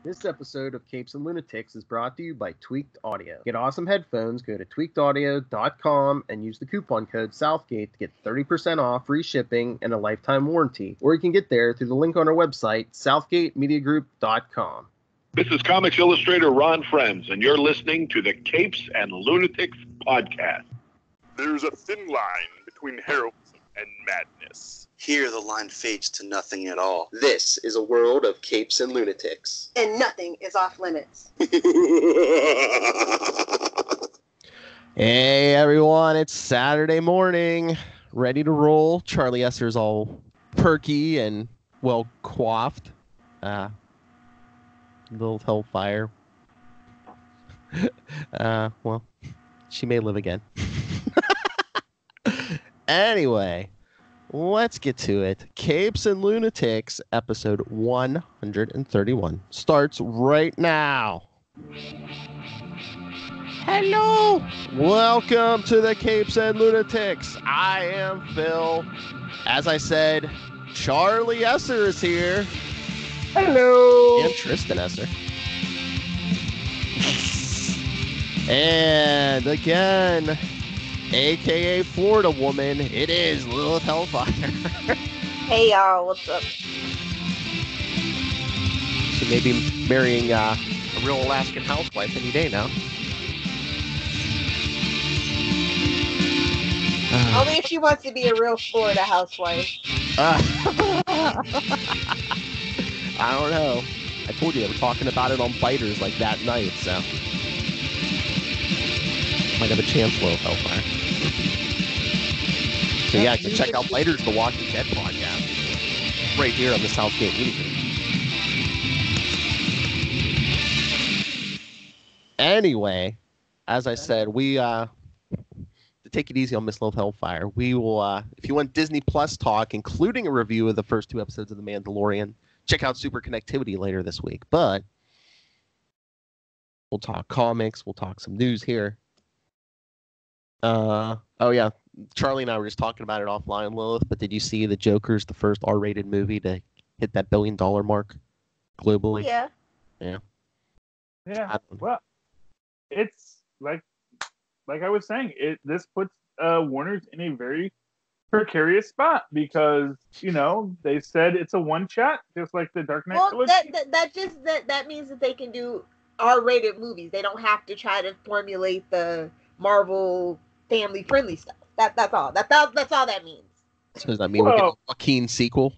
This episode of Capes and Lunatics is brought to you by Tweaked Audio. Get awesome headphones, go to tweakedaudio.com and use the coupon code Southgate to get 30% off, free shipping, and a lifetime warranty. Or you can get there through the link on our website, southgatemediagroup.com. This is Comics Illustrator Ron Friends, and you're listening to the Capes and Lunatics podcast. There's a thin line between heroism and madness. Here the line fades to nothing at all. This is a world of capes and lunatics. And nothing is off limits. Hey everyone, it's Saturday morning. Ready to roll. Charlie Esser's all perky and well coiffed. Little Hellfire. Well, she may live again. Anyway, let's get to it. Capes and Lunatics, episode 131, starts right now. Hello! Welcome to the Capes and Lunatics. I am Phil. As I said, Charlie Esser is here. Hello! And Tristan Esser. And again, a.k.a. Florida woman, it is Lilith Hellfire. Hey y'all, what's up? She may be marrying a real Alaskan housewife any day now. Only if she wants to be a real Florida housewife. I don't know. I told you they were talking about it on Biters like that night, so might have a chance, Lilith Hellfire. So yeah, you can check out Biters, the Walking Dead podcast, right here on the Southgate Media Group. Anyway, as I said, we to take it easy on Miss Lilith Hellfire. We will, if you want Disney Plus talk, including a review of the first 2 episodes of The Mandalorian, check out Super Connectivity later this week. But we'll talk comics. We'll talk some news here. Oh yeah, Charlie and I were just talking about it offline, Lilith. But did you see the Joker's the first R-rated movie to hit that $1 billion mark globally? Yeah. Yeah. Well, it's like I was saying, this puts Warner's in a very precarious spot because, you know, they said it's a one shot, just like the Dark Knight trilogy. That means that they can do R-rated movies. They don't have to try to formulate the Marvel family-friendly stuff. That's all. That's all that means. So does that mean we're getting a Joaquin sequel?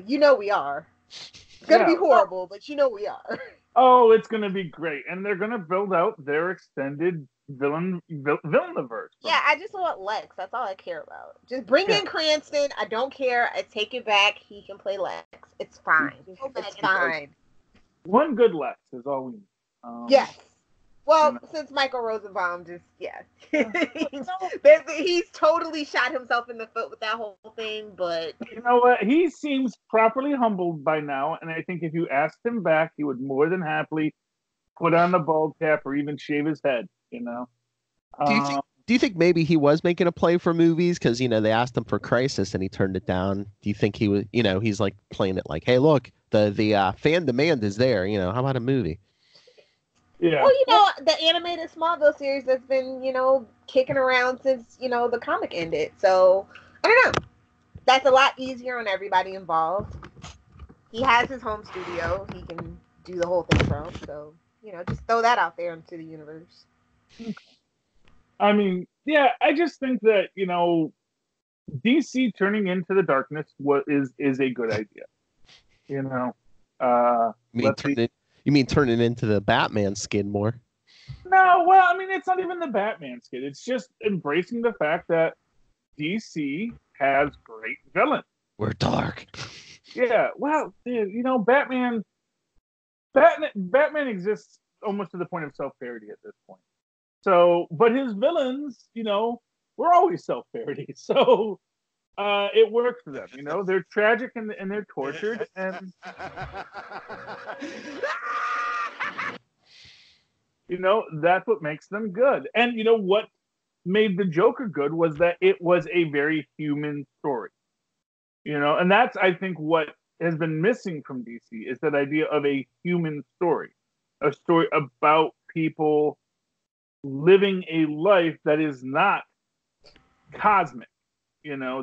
You know we are. It's gonna be horrible, but you know we are. Oh, it's gonna be great, and they're gonna build out their extended villainiverse. Yeah, I just want Lex. That's all I care about. Just bring in Cranston. I don't care. I take it back. He can play Lex. It's fine. It's fine. One good Lex is all we need. Yes. Well, since Michael Rosenbaum he's totally shot himself in the foot with that whole thing, but... You know what? He seems properly humbled by now, and I think if you asked him back, he would more than happily put on the bald cap or even shave his head, you know? Do you think maybe he was making a play for movies? Because, you know, they asked him for Crisis and he turned it down. Do you think he was, you know, he's like playing it like, hey, look, the fan demand is there, you know, how about a movie? Yeah. Well, you know, the animated Smallville series that's been, you know, kicking around since, you know, the comic ended. So, I don't know. That's a lot easier on everybody involved. He has his home studio. He can do the whole thing from. So, you know, just throw that out there into the universe. I mean, yeah, I just think that, you know, DC turning into the darkness is a good idea. You know? You mean turn it into the Batman skin more? No, well, I mean, it's not even the Batman skin. It's just embracing the fact that DC has great villains. We're dark. Yeah, well, dude, you know, Batman exists almost to the point of self-parody at this point. So, but his villains, you know, were always self-parody. So, it works for them. You know, they're tragic and they're tortured, and you know, that's what makes them good. And you know what made the Joker good was that it was a very human story. You know, and that's, I think, what has been missing from DC is that idea of a human story, a story about people living a life that is not cosmic, and for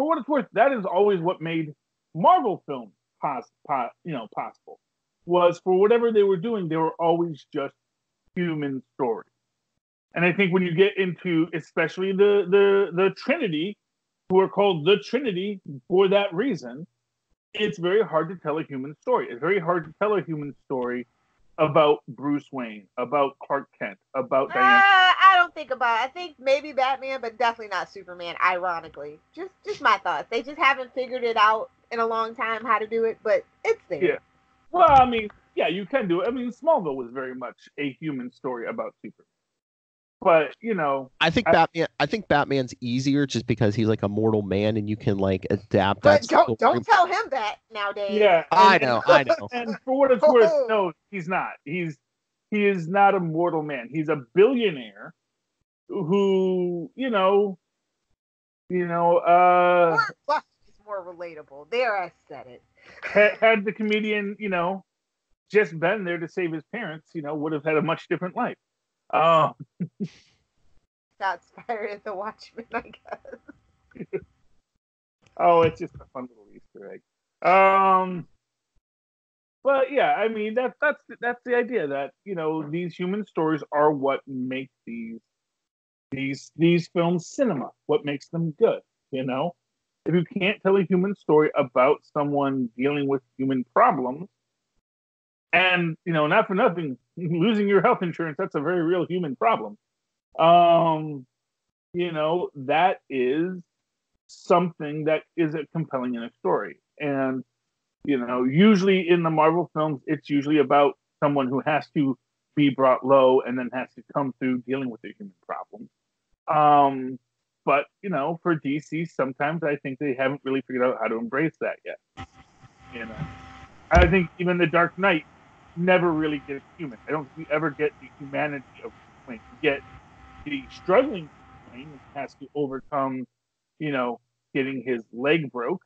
what it's worth, that is always what made Marvel films possible. Was for whatever they were doing, they were always just human stories. And I think when you get into, especially the Trinity, who are called the Trinity for that reason, it's very hard to tell a human story. It's very hard to tell a human story about Bruce Wayne, about Clark Kent, about Diana. I think maybe Batman, but definitely not Superman, ironically. Just my thoughts. They just haven't figured it out in a long time how to do it, but it's there. Yeah. Well, I mean, yeah, you can do it. I mean, Smallville was very much a human story about Superman. But, I think Batman's easier just because he's like a mortal man and you can like adapt but that. Don't tell him that nowadays. Yeah. I know. And for what it's worth, no, he's not. He is not a mortal man. He's a billionaire who, More relatable. There, I said it. Had the comedian, just been there to save his parents, would have had a much different life. Shots fired at the Watchmen, I guess. Oh, it's just a fun little Easter egg. But yeah, I mean that's the idea that these human stories are what make these films cinema, what makes them good. If you can't tell a human story about someone dealing with human problems, and not for nothing, losing your health insurance, that's a very real human problem. That is something that is compelling in a story. And usually in the Marvel films, it's usually about someone who has to be brought low and then has to come through dealing with the human problem. But for DC, sometimes I think they haven't really figured out how to embrace that yet. I think even the Dark Knight never really gets human. I don't think we ever get the humanity of Wayne. We get the struggling Wayne who has to overcome, getting his leg broke.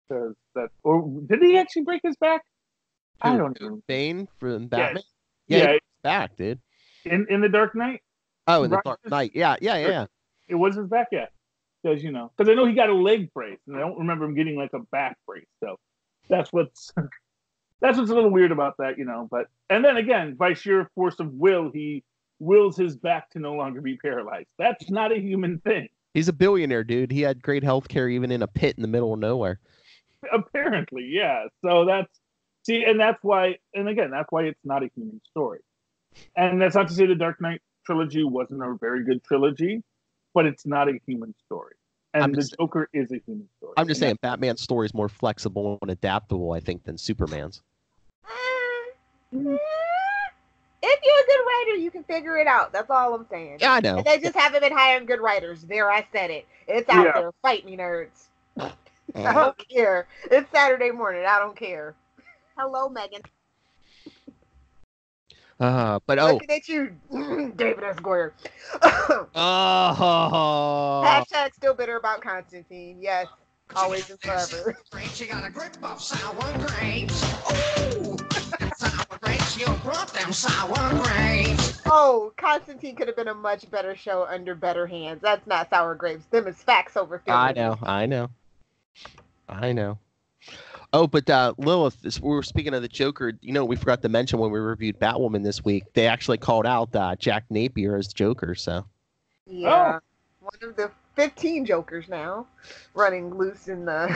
Or did he actually break his back? I don't know. Bane from Batman? Yeah, his back, dude. In the Dark Knight? Oh, in the Dark Knight. Yeah. It was his back, yeah. Because I know he got a leg brace, and I don't remember him getting like a back brace. So that's what's a little weird about that, But and then again, by sheer force of will, he wills his back to no longer be paralyzed. That's not a human thing. He's a billionaire, dude. He had great health care even in a pit in the middle of nowhere. Apparently, yeah. So that's why it's not a human story. And that's not to say the Dark Knight trilogy wasn't a very good trilogy, but it's not a human story. And the Joker is a human story. I'm just saying Batman's story is more flexible and adaptable, I think, than Superman's. If you're a good writer, you can figure it out. That's all I'm saying. Yeah, I know. And they just haven't been hiring good writers. There, I said it. It's out there. Fight me, nerds. I don't care. It's Saturday morning. I don't care. Hello, Megan. Looking at you, David S. Goyer. Oh. Hashtag still bitter about Constantine. Yes, always and forever. She got a grip of sour grapes. Ooh, sour grapes. You brought them sour grapes. Oh, Constantine could have been a much better show under better hands. That's not sour grapes. Them is facts over feelings. I know. Oh, but Lilith, we were speaking of the Joker. We forgot to mention when we reviewed Batwoman this week, they actually called out Jack Napier as Joker. So, yeah, one of the 15 Jokers now running loose in the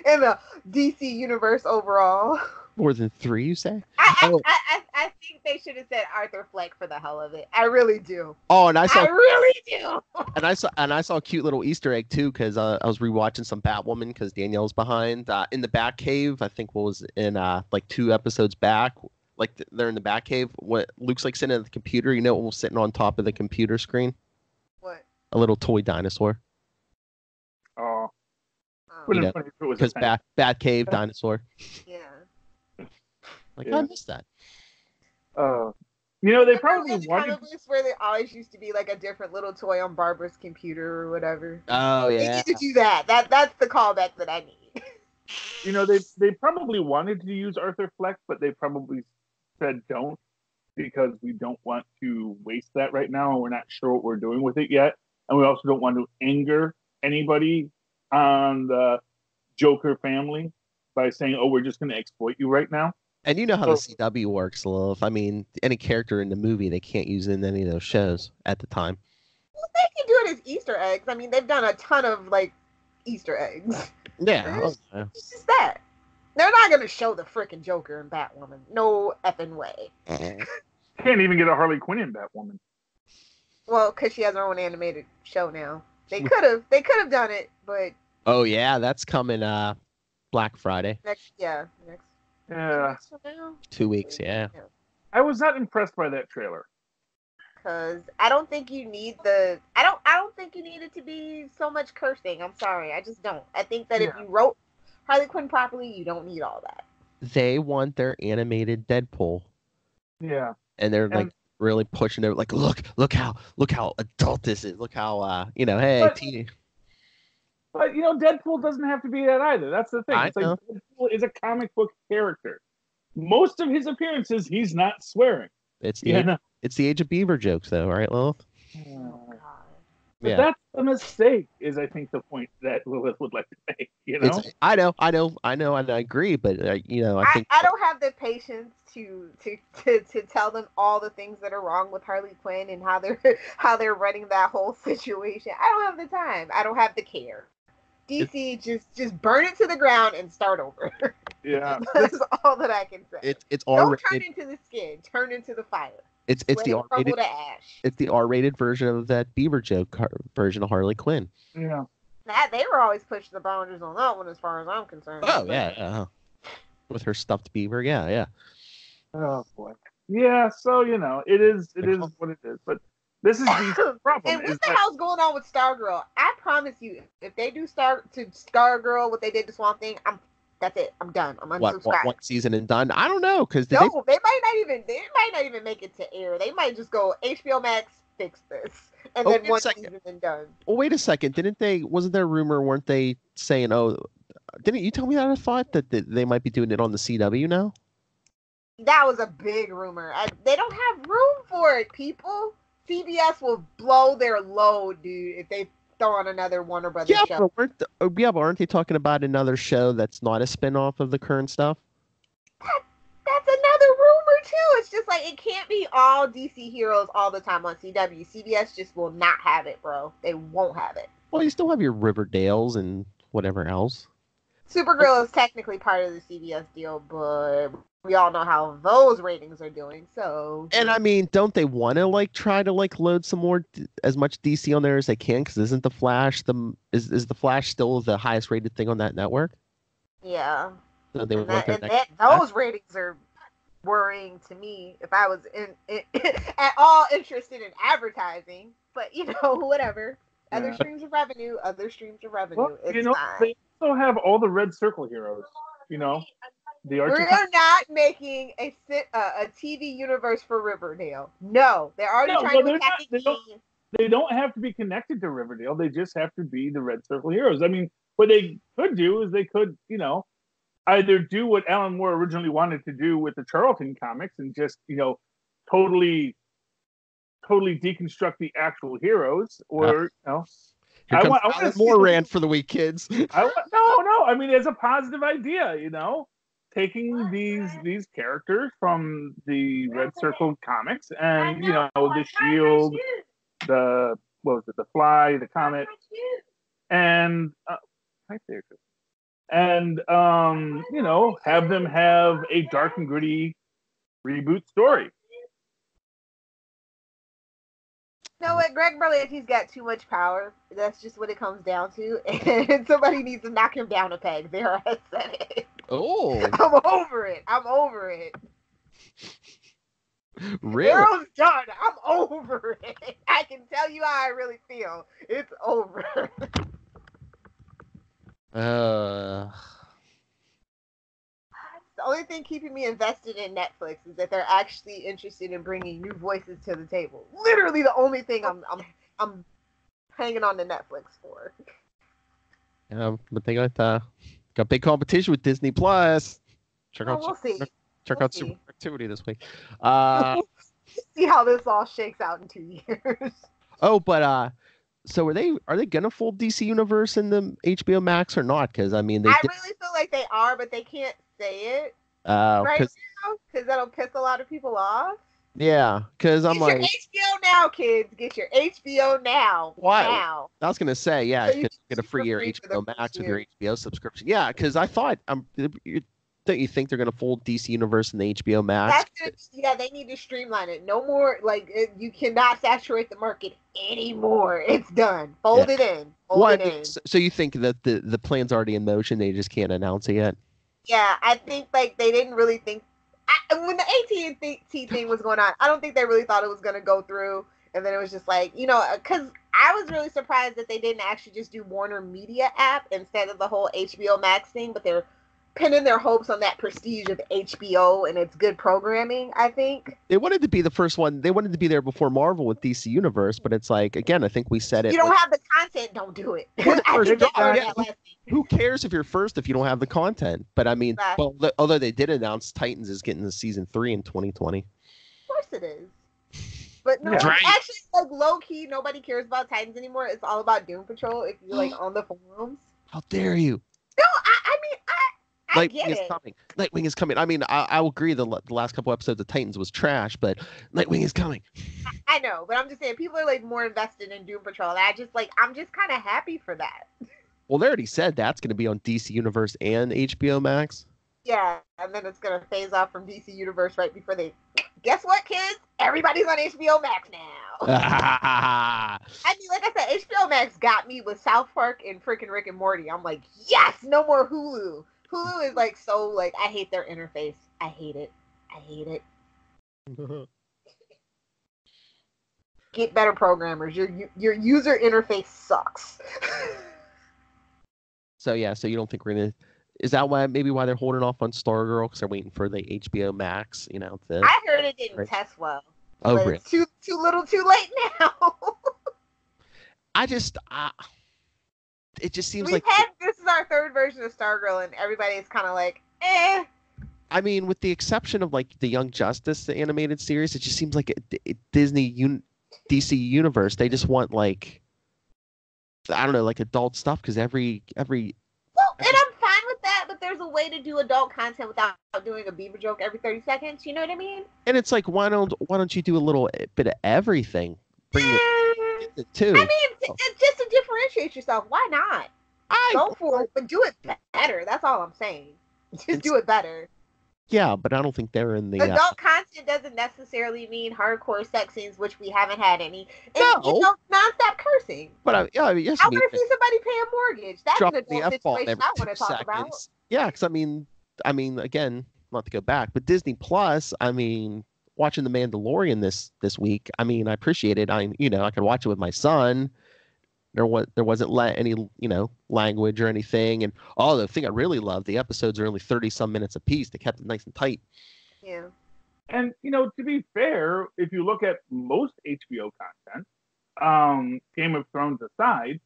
in the DC universe overall. More than 3, you say? I think they should have said Arthur Fleck for the hell of it. I really do. Oh, and I really do. and I saw a cute little Easter egg too, because I was rewatching some Batwoman because Danielle's behind. In the Batcave, I think what was in like 2 episodes back. Like they're in the Batcave. What Luke's like sitting at the computer. You know what was sitting on top of the computer screen? What? A little toy dinosaur. Oh. Because Batcave dinosaur. Yeah. I missed that. You know, they Remember probably in the wanted. comic books where there always used to be like a different little toy on Barbara's computer or whatever. Oh They yeah. need to do that. That's the callback that I need. You know, they probably wanted to use Arthur Fleck, but they probably said don't because we don't want to waste that right now, and we're not sure what we're doing with it yet, and we also don't want to anger anybody on the Joker family by saying, "Oh, we're just going to exploit you right now." And you know how the So- CW works, Lilith. I mean, any character in the movie they can't use in any of those shows at the time. Well, they can do it as Easter eggs. I mean, they've done a ton of like Easter eggs. Yeah. It's just that. They're not gonna show the freaking Joker and Batwoman. No effing way. Can't even get a Harley Quinn in Batwoman. Well, because she has her own animated show now. They could have done it, but Oh yeah, that's coming Black Friday. next. Yeah, Next one now. 2 weeks, yeah. I was not impressed by that trailer. Because I don't think you need the. I don't think you need it to be so much cursing. I'm sorry, I just don't. I think that if you wrote Harley Quinn properly, you don't need all that. They want their animated Deadpool. Yeah, And they're like really pushing it, like look how adult this is. Look how hey, but you know, Deadpool doesn't have to be that either. That's the thing. I It's like know. Deadpool is a comic book character. Most of his appearances, he's not swearing. It's the Age of Beaver jokes though, right, Lilith? Oh God. But Yeah. that's a mistake, is I think the point that Lilith would like to make. You know, I know, and I agree, but I think I don't have the patience to tell them all the things that are wrong with Harley Quinn and how they're running that whole situation. I don't have the time. I don't have the care. DC, just burn it to the ground and start over. yeah. That's all that I can say. it's Don't R turn into the skin. Turn into the fire. it's Let the it R crumble rated to ash. it's the R-rated version of that Beaver joke version of Harley Quinn. Yeah. They were always pushing the boundaries on that one, as far as I'm concerned. Oh yeah. With her stuffed beaver, yeah. Oh boy. Yeah. So you know, it is what it is. But this is the problem. And is what the that, hell's going on with Stargirl? I promise you, if they do Stargirl what they did to Swamp Thing, that's it. I'm done. I'm What unsubscribed. one season and done? I don't know because No, they might not even make it to air. They might just go HBO Max, fix this, and Oh, then wait a one second. season and done. Well, wait a second. Wasn't there a rumor? Weren't they saying? Oh, didn't you tell me that? I thought that they might be doing it on the CW now. That was a big rumor. They don't have room for it, people. CBS will blow their load, dude, if they throw on another Warner Brothers Yeah, show. but aren't they talking about another show that's not a spin-off of the current stuff? That's another rumor too. It's just like it can't be all DC heroes all the time on CW. CBS just will not have it, bro. They won't have it. Well, you still have your Riverdales and whatever else. Supergirl is technically part of the CBS deal, but we all know how those ratings are doing. So, And I mean, don't they want to try to load some more as much DC on there as they can? Because isn't the Flash is the Flash still the highest rated thing on that network? yeah, So they would want their next. those ratings are worrying to me. If I was at all interested in advertising, but whatever. Other Yeah. streams of revenue. well, It's you know, fine. they also have all the Red Circle heroes. You know, the We're Archie. not making a TV universe for Riverdale. No, they're already No, trying well, to they're attack not- they don't- They don't have to be connected to Riverdale. They just have to be the Red Circle heroes. I mean, what they could do is they could, either do what Alan Moore originally wanted to do with the Charlton comics and just, totally deconstruct the actual heroes, or Here I comes want Alan to Moore see- rant for the week, kids. no. I mean, it's a positive idea, taking these characters from the Red Circle comics and the Shield, the Fly, the Comet, and right there, and have them have a dark and gritty reboot story. You know what? Greg Berlanti's got too much power. That's just what it comes down to. And somebody needs to knock him down a peg. There, I said it. Oh, I'm over it. really? Girl's done. I'm over it. I can tell you how I really feel. It's over. The only thing keeping me invested in Netflix is that they're actually interested in bringing new voices to the table. Literally, the only thing I'm hanging on to Netflix for. But they got big competition with Disney Plus. We'll see. Check We'll out see. Super Activity this week. See how this all shakes out in 2 years. Oh, but so are they gonna fold DC Universe in the HBO Max or not? Because I mean, I really feel like they are, but they can't say it right now because that'll piss a lot of people off. Yeah, because I'm like, get your HBO now, kids. Get your HBO now. Why? Now. I was gonna say, yeah, So you can get a free year HBO Max with your HBO subscription. Yeah, because I thought, don't you think they're gonna fold DC Universe in the HBO Max? Yeah, they need to streamline it. No more you cannot saturate the market anymore. It's done. Fold it in. Fold it in. So you think that the plan's already in motion? They just can't announce it yet? Yeah, I think they didn't really think when the AT&T thing was going on. I don't think they really thought it was gonna go through. And then it was just because I was really surprised that they didn't actually just do Warner Media app instead of the whole HBO Max thing, but they're pinning their hopes on that prestige of HBO and its good programming, I think. They wanted to be the first one. They wanted to be there before Marvel with DC Universe, but it's like, again, I think we said it. You don't have the content, don't do it. Who cares if you're first if you don't have the content? But I mean, well, although they did announce Titans is getting the season 3 in 2020. Of course it is. But no, actually, low key, nobody cares about Titans anymore. It's all about Doom Patrol. If you're on the forums. How dare you? No, I mean, I get it. Nightwing is coming. I mean, I will agree the last couple episodes of Titans was trash, but Nightwing is coming. I know, but I'm just saying people are more invested in Doom Patrol. And I'm just kind of happy for that. Well, they already said that's going to be on DC Universe and HBO Max. Yeah, and then it's going to phase off from DC Universe right before they... Guess what, kids? Everybody's on HBO Max now. I mean, like I said, HBO Max got me with South Park and freaking Rick and Morty. I'm like, yes, no more Hulu. Hulu is I hate their interface. I hate it. Get better programmers. Your user interface sucks. So you don't think we're gonna? Is that why they're holding off on Stargirl because they're waiting for the HBO Max? I heard it didn't test well. Oh, but really? It's too little, too late now. It just seems this is our third version of Stargirl, and everybody's kind of like, eh. I mean, with the exception of the Young Justice, the animated series, it just seems like DC Universe. They just want I don't know, adult stuff because every. Well, and I'm fine with that, but there's a way to do adult content without doing a Beaver joke every 30 seconds. You know what I mean? And it's why don't you do a little bit of everything? Bring it too. I mean, it's just to differentiate yourself. Why not? Go for it, but do it better. That's all I'm saying. Just do it better. Yeah, but I don't think they're in the adult content doesn't necessarily mean hardcore sex scenes, which we haven't had any. And nonstop cursing. But yes, I want to see somebody pay a mortgage. That's an adult situation I want to talk about. Yeah, because I mean, again, not to go back, but Disney Plus. I mean, watching The Mandalorian this week. I mean, I appreciate it. I could watch it with my son. There wasn't any language or anything, and the thing I really loved, the episodes are only 30-some minutes apiece. They kept it nice and tight. Yeah. And to be fair, if you look at most HBO content, Game of Thrones aside,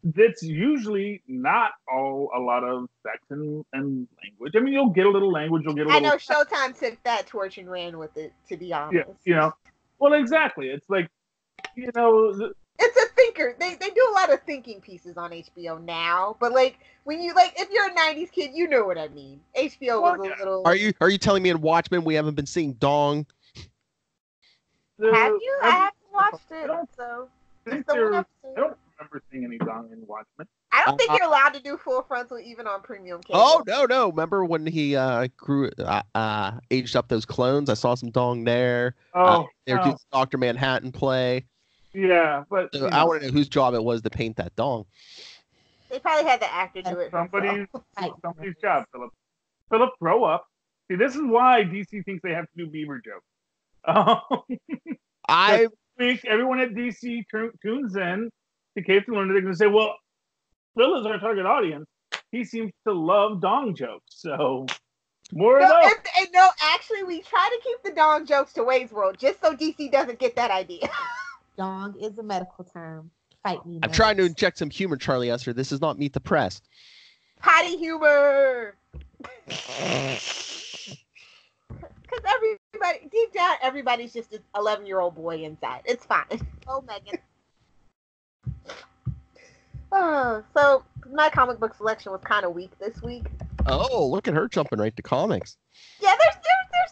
that's usually not a lot of sex and language. I mean, you'll get a little language, I know Showtime took that torch and ran with it, to be honest. Yeah, well, exactly. It's it's a thinker. They do a lot of thinking pieces on HBO now, but when you if you're a '90s kid, you know what I mean. HBO was a little. Are you telling me in Watchmen we haven't been seeing dong? Have you? I haven't watched it. I don't remember seeing any dong in Watchmen. I don't think you're allowed to do full frontal even on premium cable. Oh no! Remember when he aged up those clones? I saw some dong there. They were doing Dr. Manhattan play. Yeah, but I want to know whose job it was to paint that dong. They probably had the actor do it. Somebody's job, Philip. Philip, grow up. See, this is why DC thinks they have to do Beaver jokes. Everyone at DC tunes in to Capes and Lunatics and say, "Well, Phil is our target audience. He seems to love dong jokes." So More No, though. no, actually, we try to keep the dong jokes to Wayne's World just so DC doesn't get that idea. Dong is a medical term. Fight me. I'm trying to inject some humor, Charlie Esther. This is not Meet the Press. Potty humor. Because everybody, deep down, everybody's just an 11-year-old boy inside. It's fine. Oh, Megan. So my comic book selection was kind of weak this week. Oh, look at her jumping right to comics. Yeah, there's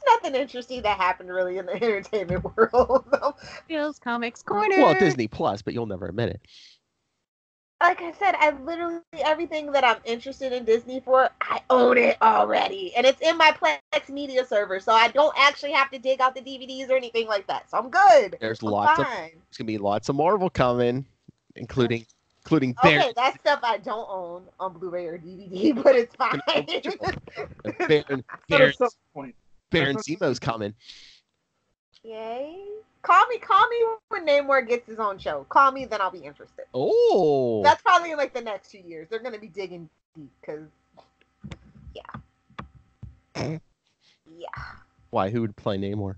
nothing interesting that happened really in the entertainment world. So, Feels Comics Corner. Well, Disney Plus, but you'll never admit it. like I said, I literally everything that I'm interested in Disney for, I own it already, and it's in my Plex Media server, so I don't actually have to dig out the DVDs or anything like that. So I'm good. There's I'm lots fine. There's gonna be lots of Marvel coming, including Okay, Baron, that stuff I don't own on Blu-ray or DVD, but it's fine. Baron At some point. Zemo's coming. Yay! Call me when Namor gets his own show. Call me, then I'll be interested. Oh, That's probably in like the next 2 years. They're gonna be digging deep because, yeah. why? Who would play Namor?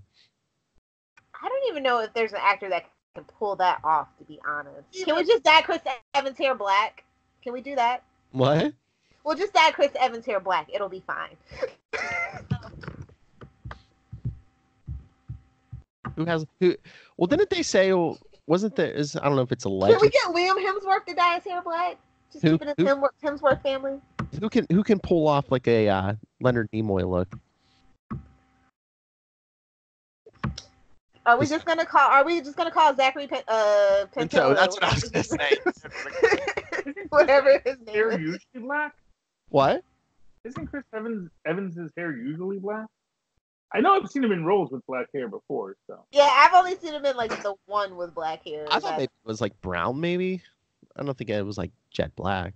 I don't even know if there's an actor that can pull that off. To be honest, can we just dye Chris Evans' hair black? Can we do that? What? We'll just dye Chris Evans' hair black. It'll be fine. Who has who? Well, didn't they say? Wasn't there? I don't know if it's a Can legend. we get Liam Hemsworth to dye his hair black? Just Who- keep it in Hemsworth family. Who can pull off like a Leonard Nimoy look? Are we just gonna call Zachary Pinto? So that's what I was gonna say. Whatever his name Hair is. usually black? What? Isn't Chris Evans's hair usually black? I know I've seen him in roles with black hair before, so. Yeah, I've only seen him in like the one with black hair. I thought maybe it was like brown, maybe. I don't think it was like jet black.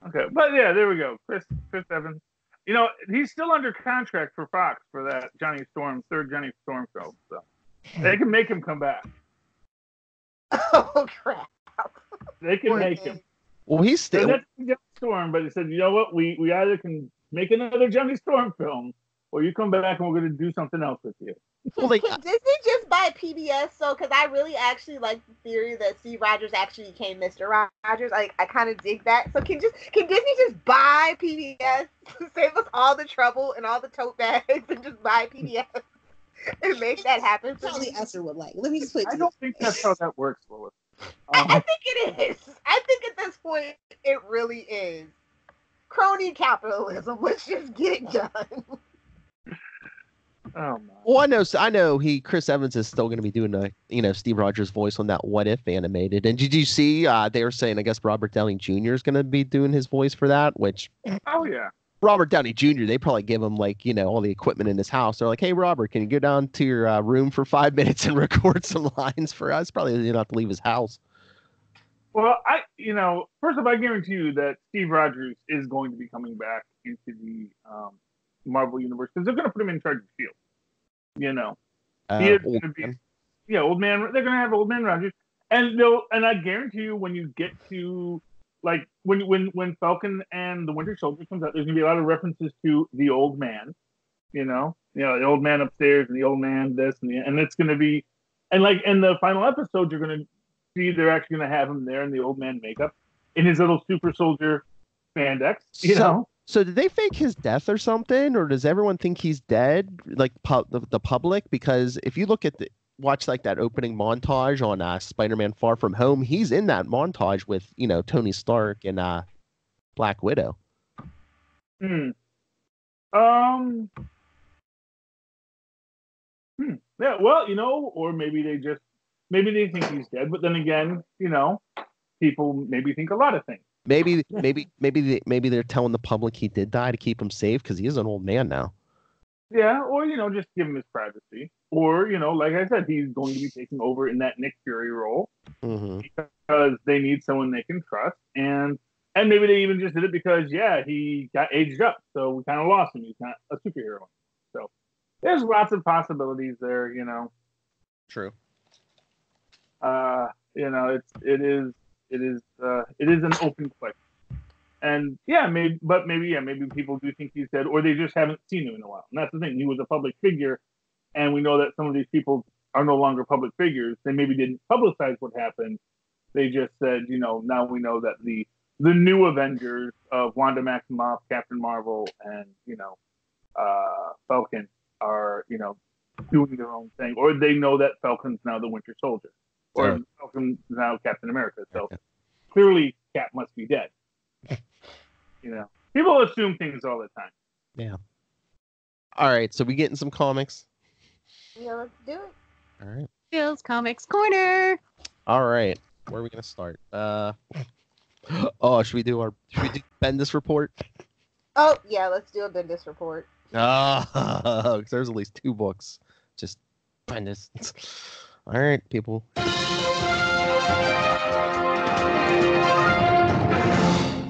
Okay, but yeah, there we go. Chris Evans. You know, he's still under contract for Fox for that third Johnny Storm film, so they can make him come back. Oh crap! They can make him. Well, he's So still. that's Johnny Storm, but he said, you know what? We either can make another Johnny Storm film, or you come back and we're going to do something else with you. Well, they, Can Disney just buy PBS? So, because I really actually like the theory that Steve Rogers actually became Mr. Rogers. I kind of dig that. So, can Disney just buy PBS, save us all the trouble and all the tote bags, and just buy PBS and make that happen? For Charlie me? Esther would like. Let me just put it I to don't think that's how that works, Lois. I think it is. I think at this point it really is. Crony capitalism. Let's just get it done. Oh my. well, I know Chris Evans is still going to be doing Steve Rogers voice on that What If animated. And did you see they were saying I guess Robert Downey Jr. is going to be doing his voice for that, which Oh yeah. Robert Downey Jr. they probably give him like all the equipment in his house. They're like, hey Robert, can you go down to your room for 5 minutes and record some lines for us? Probably you don't have to leave his house. Well, first of all, I guarantee you that Steve Rogers is going to be coming back into the Marvel universe because they're going to put him in charge of S.H.I.E.L.D. He is going to be, old man. They're going to have old man Rogers, and I guarantee you when you get to like when Falcon and the Winter Soldier comes out, there's going to be a lot of references to the old man. The old man upstairs and the old man this and it's going to be, and like in the final episode, you're going to see they're actually going to have him there in the old man makeup in his little super soldier spandex. So did they fake his death or something, or does everyone think he's dead? Like the public, because if you look at watch like that opening montage on Spider-Man: Far From Home, he's in that montage with Tony Stark and Black Widow. Yeah, well, or maybe they think he's dead, but then again, people maybe think a lot of things. Maybe they're telling the public he did die to keep him safe because he is an old man now. Yeah, or just give him his privacy, or like I said, he's going to be taking over in that Nick Fury role because they need someone they can trust, and maybe they even just did it because he got aged up, so we kind of lost him. He's not a superhero, so there's lots of possibilities there. True. It is an open question. And maybe people do think he's dead, or they just haven't seen him in a while. And that's the thing. He was a public figure, and we know that some of these people are no longer public figures. They maybe didn't publicize what happened. They just said, now we know that the new Avengers of Wanda Maximoff, Captain Marvel, and Falcon are doing their own thing, or they know that Falcon's now the Winter Soldier, or Falcon's now Captain America. So clearly, Cap must be dead. People assume things all the time. Yeah. All right, so we getting some comics. Yeah, let's do it. All right. Bill's Comics Corner. All right. Where are we gonna start? Should we do Bendis report? Oh yeah, let's do a Bendis report. Because there's at least 2 books. Just Bendis. All right, people.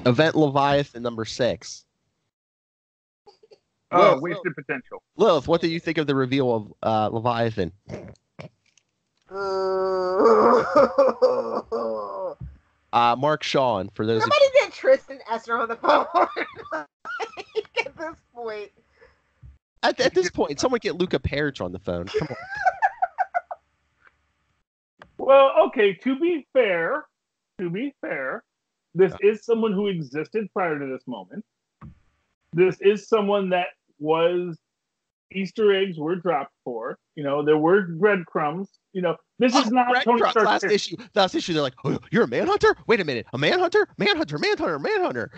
Event Leviathan number 6. Wasted potential. Lilith, what do you think of the reveal of Leviathan? Mark Shawn, for those. Somebody get Tristan Esser on the phone. At this point. At this point, someone get Luca Perich on the phone. Come on. Well, okay. To be fair, this is someone who existed prior to this moment. This is someone that was Easter eggs were dropped for. There were breadcrumbs. This is not Tony Stark's last issue. Last issue, they're like, "Oh, you're a manhunter? Wait a minute, a manhunter? Manhunter."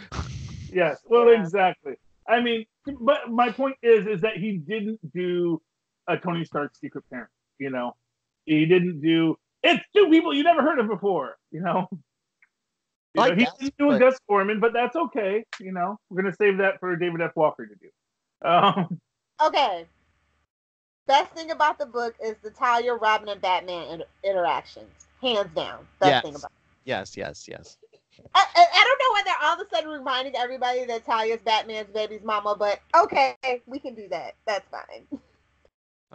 Yes, well, exactly. I mean, but my point is that he didn't do a Tony Stark secret parent. He didn't do. It's 2 people you never heard of before. He didn't do a Gus Foreman, but that's okay. We're gonna save that for David F. Walker to do. Okay. Best thing about the book is the Talia, Robin, and Batman interactions. Hands down. Best thing about it. Yes. I don't know why they're all of a sudden reminding everybody that Talia's Batman's baby's mama, but okay, we can do that. That's fine.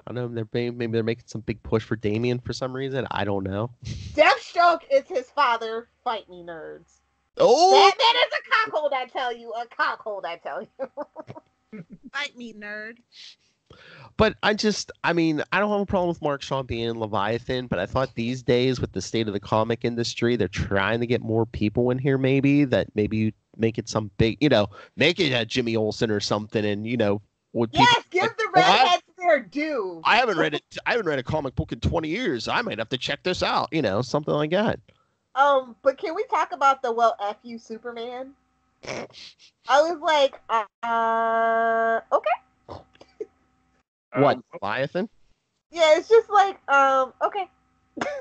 I don't know. Maybe they're making some big push for Damian for some reason. I don't know. Deathstroke is his father. Fight me, nerds. Oh! Batman is a cockhold, I tell you. A cockhold, I tell you. Fight me, nerd. But I don't have a problem with Mark Shawn being Leviathan, but I thought these days with the state of the comic industry, they're trying to get more people in here maybe make it some big, make it a Jimmy Olsen or something, and, would people... Yes, give the redheads their due. I haven't read a comic book in 20 years. I might have to check this out, something like that. But can we talk about the F you Superman? I was like, okay. What, Leviathan? Yeah, it's just like, okay.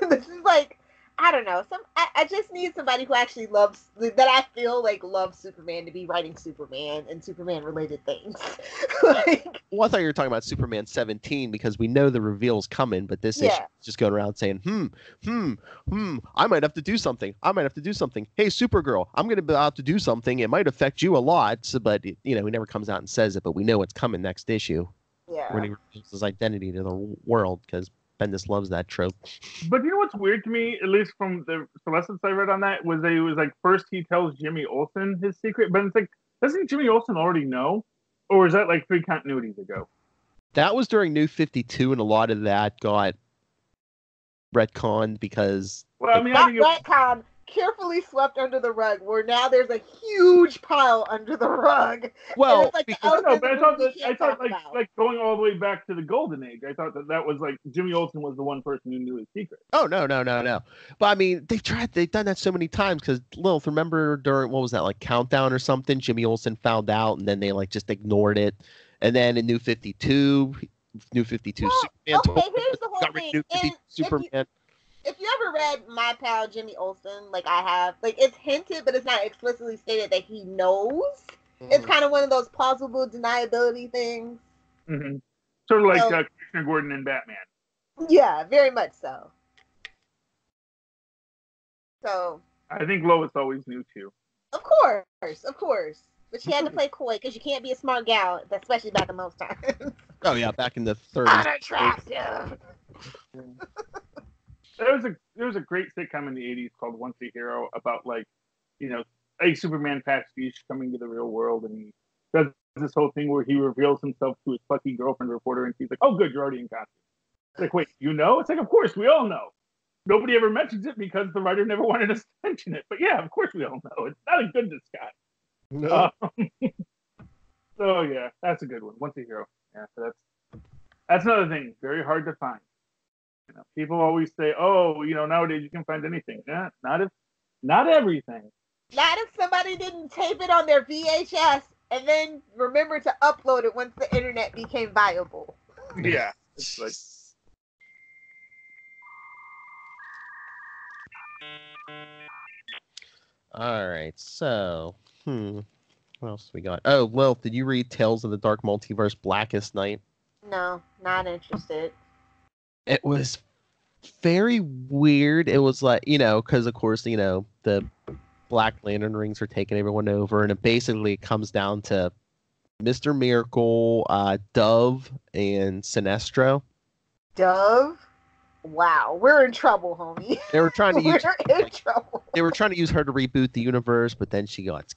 This is like, I don't know. I just need somebody who actually loves, that I feel like loves Superman to be writing Superman and Superman related things. Well, I thought you were talking about Superman 17 because we know the reveal's coming, but this issue is just going around saying, I might have to do something. Hey, Supergirl, I'm going to have to do something. It might affect you a lot, but, he never comes out and says it, but we know it's coming next issue. Yeah. When he reveals his identity to the world, because Bendis loves that trope. But you know what's weird to me, at least from the lessons I read on that, was that it was like first he tells Jimmy Olsen his secret, but it's like, doesn't Jimmy Olsen already know? Or is that like 3 continuities ago? That was during New 52, and a lot of that got retconned because... Well, I mean, not retconned, carefully swept under the rug, where now there's a huge pile under the rug. Well, it's like but I thought like going all the way back to the Golden Age, I thought that was like Jimmy Olsen was the one person who knew his secret. Oh, no. But I mean, they've done that so many times because Lilith, remember during, what was that, like Countdown or something, Jimmy Olsen found out and then they like just ignored it. And then in New 52, Superman. Okay, here's the whole thing. Superman. If you ever read My Pal Jimmy Olsen, like I have, like it's hinted, but it's not explicitly stated that he knows. Mm-hmm. It's kind of one of those plausible deniability things. Mm-hmm. Sort of like Commissioner Gordon and Batman. Yeah, very much so. So. I think Lois always knew too. Of course. But she had to play coy because you can't be a smart gal, especially back in those times. Oh yeah, back in the 30s. Unattractive. There was a great sitcom in the 80s called Once a Hero about like, a Superman pastiche coming to the real world, and he does this whole thing where he reveals himself to his plucky girlfriend reporter, and she's like, "Oh, good, you're already in costume." It's like, wait, you know? It's like, of course, we all know. Nobody ever mentions it because the writer never wanted us to mention it. But yeah, of course, we all know. It's not a good disguise. No. So yeah, that's a good one. Once a hero. Yeah, so that's another thing. Very hard to find. You know, people always say, "Oh, you know, nowadays you can find anything." Yeah, not everything. Not if somebody didn't tape it on their VHS and then remember to upload it once the internet became viable. Yeah, it's like. All right, so what else we got? Oh, well, did you read Tales of the Dark Multiverse: Blackest Night? No, not interested. It was very weird. It was like, because of course, the Black Lantern rings are taking everyone over, and it basically comes down to Mr. Miracle, Dove, and Sinestro. Dove? Wow, we're in trouble, homie. They were trying to use we're in trouble. They were trying to use her to reboot the universe, but then she gets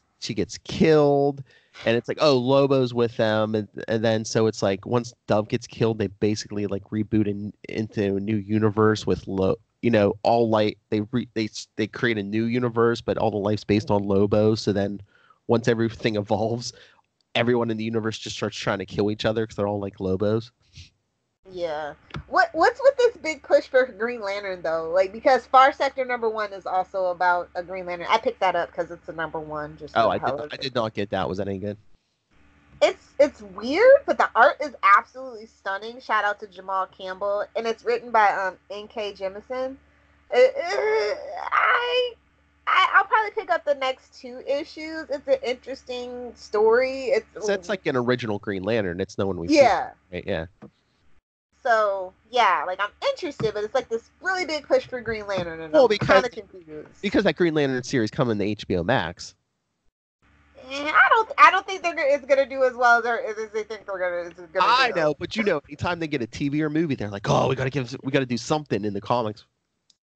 killed, and it's like, oh, Lobo's with them, and then so it's like once Dove gets killed, they basically like reboot into a new universe with all light. They create a new universe, but all the life's based on Lobo. So then once everything evolves, everyone in the universe just starts trying to kill each other because they're all like Lobos. Yeah. What's with this big push for Green Lantern though? Like, because Far Sector #1 is also about a Green Lantern. I picked that up because it's a #1. Just I did not get that. Was that any good? It's weird, but the art is absolutely stunning. Shout out to Jamal Campbell, and it's written by N.K. Jemisin. I'll probably pick up the next 2 issues. It's an interesting story. It's like an original Green Lantern. It's no one we've yeah. seen. Right? Yeah. So yeah, like I'm interested, but it's like this really big push for Green Lantern, and well, I'm kind of confused. Because that Green Lantern series coming to HBO Max. I don't think it's gonna do as well as they think it's gonna. I know, but anytime they get a TV or movie, they're like, oh, we gotta do something in the comics.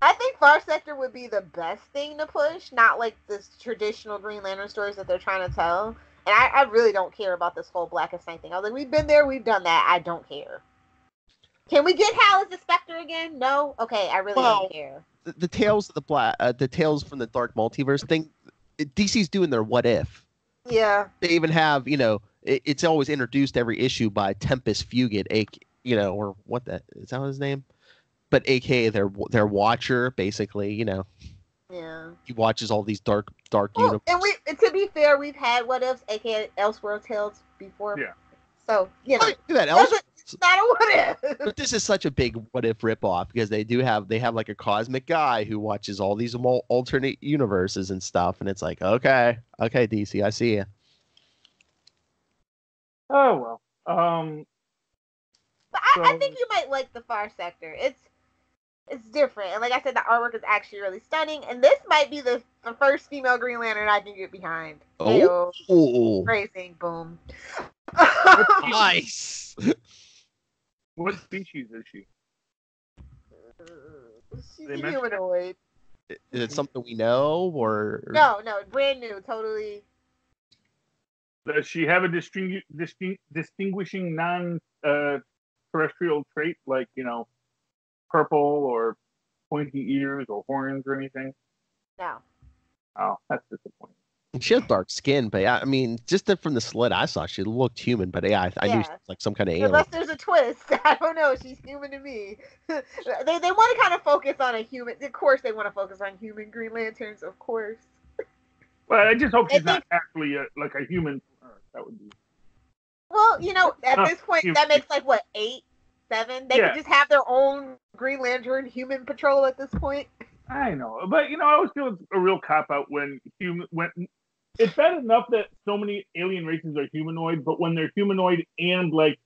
I think Far Sector would be the best thing to push, not like this traditional Green Lantern stories that they're trying to tell. And I really don't care about this whole Blackest Night thing. I was like, we've been there, we've done that. I don't care. Can we get Hal as the Spectre again? No? Okay, I really don't care. The Tales of the Tales from the Dark Multiverse thing, DC's doing their what if. Yeah. They even have, it's always introduced every issue by Tempest Fugit, or what is that his name? But AKA their Watcher, basically, Yeah. He watches all these dark universes. And to be fair, we've had what ifs, AKA Elseworld Tales before. Yeah. So, do that it's not a what if. But this is such a big what if ripoff because they have like a cosmic guy who watches all these alternate universes and stuff, and it's like, okay, DC, I see you. Oh well. But I think you might like the Far Sector. It's different, and like I said, the artwork is actually really stunning. And this might be the first female Green Lantern I can get behind. Oh, phrasing, boom. Nice. What species is she? She's humanoid. Is it something we know, or no, brand new, totally. Does she have a distinguishing non-terrestrial trait, like purple or pointy ears or horns or anything? No. Oh, that's disappointing. She has dark skin, but I mean, just from the slit I saw, she looked human. But I knew she was like some kind of alien. Unless there's a twist, I don't know. She's human to me. They want to kind of focus on a human. Of course, they want to focus on human Green Lanterns. Of course. Well, I just hope she's not actually like a human. That would be. Well, at this point, that makes like what 8, 7. They could just have their own Green Lantern human patrol at this point. I know, but I always feel it's a real cop out when it's bad enough that so many alien races are humanoid, but when they're humanoid and, like,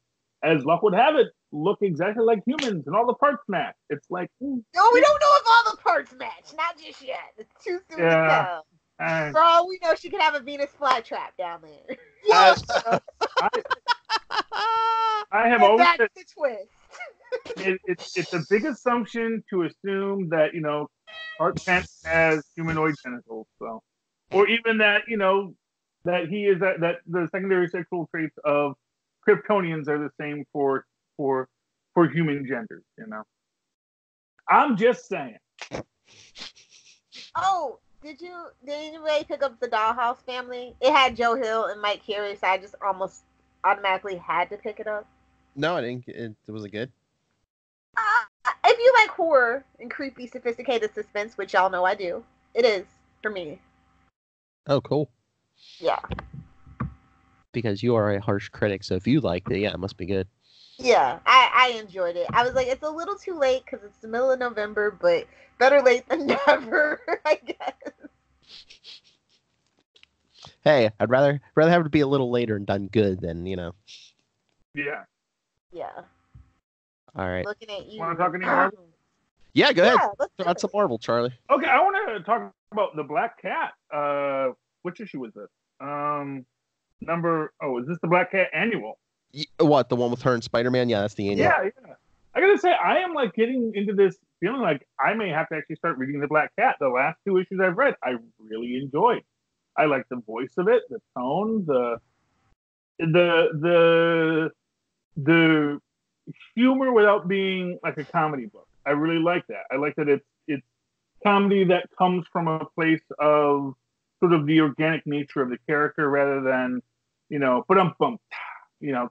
as luck would have it, look exactly like humans and all the parts match. It's like, no, we don't know if all the parts match. Not just yet. It's too soon to tell. For all we know, she could have a Venus flytrap down there. I have always that's said, the twist. It's a big assumption to assume that Art Kent has humanoid genitals. So or even that that he is that the secondary sexual traits of Kryptonians are the same for human genders. I'm just saying. Oh, did anybody pick up the Dollhouse Family? It had Joe Hill and Mike Carey, so I just almost automatically had to pick it up. No, I didn't. Was it good? If you like horror and creepy, sophisticated suspense, which y'all know I do, it is for me. Oh, cool. Yeah. Because you are a harsh critic, so if you liked it, yeah, it must be good. Yeah, I enjoyed it. I was like, it's a little too late because it's the middle of November, but better late than never, I guess. Hey, I'd rather have it be a little later and done good than Yeah. Yeah. All right. Looking at you. Want to talk any Marvel? Yeah, go ahead. let's Throw out some Marvel, Charlie. Okay, I want to talk about the Black Cat. Which issue was this? Is this the Black Cat annual? What, the one with her and Spider-Man? Yeah, that's the annual. Yeah. I gotta say, I am like getting into this feeling like I may have to actually start reading the Black Cat. The last 2 issues I've read, I really enjoyed. I like the voice of it, the tone, the humor without being like a comedy book. I really like that. I like that it's comedy that comes from a place of sort of the organic nature of the character rather than,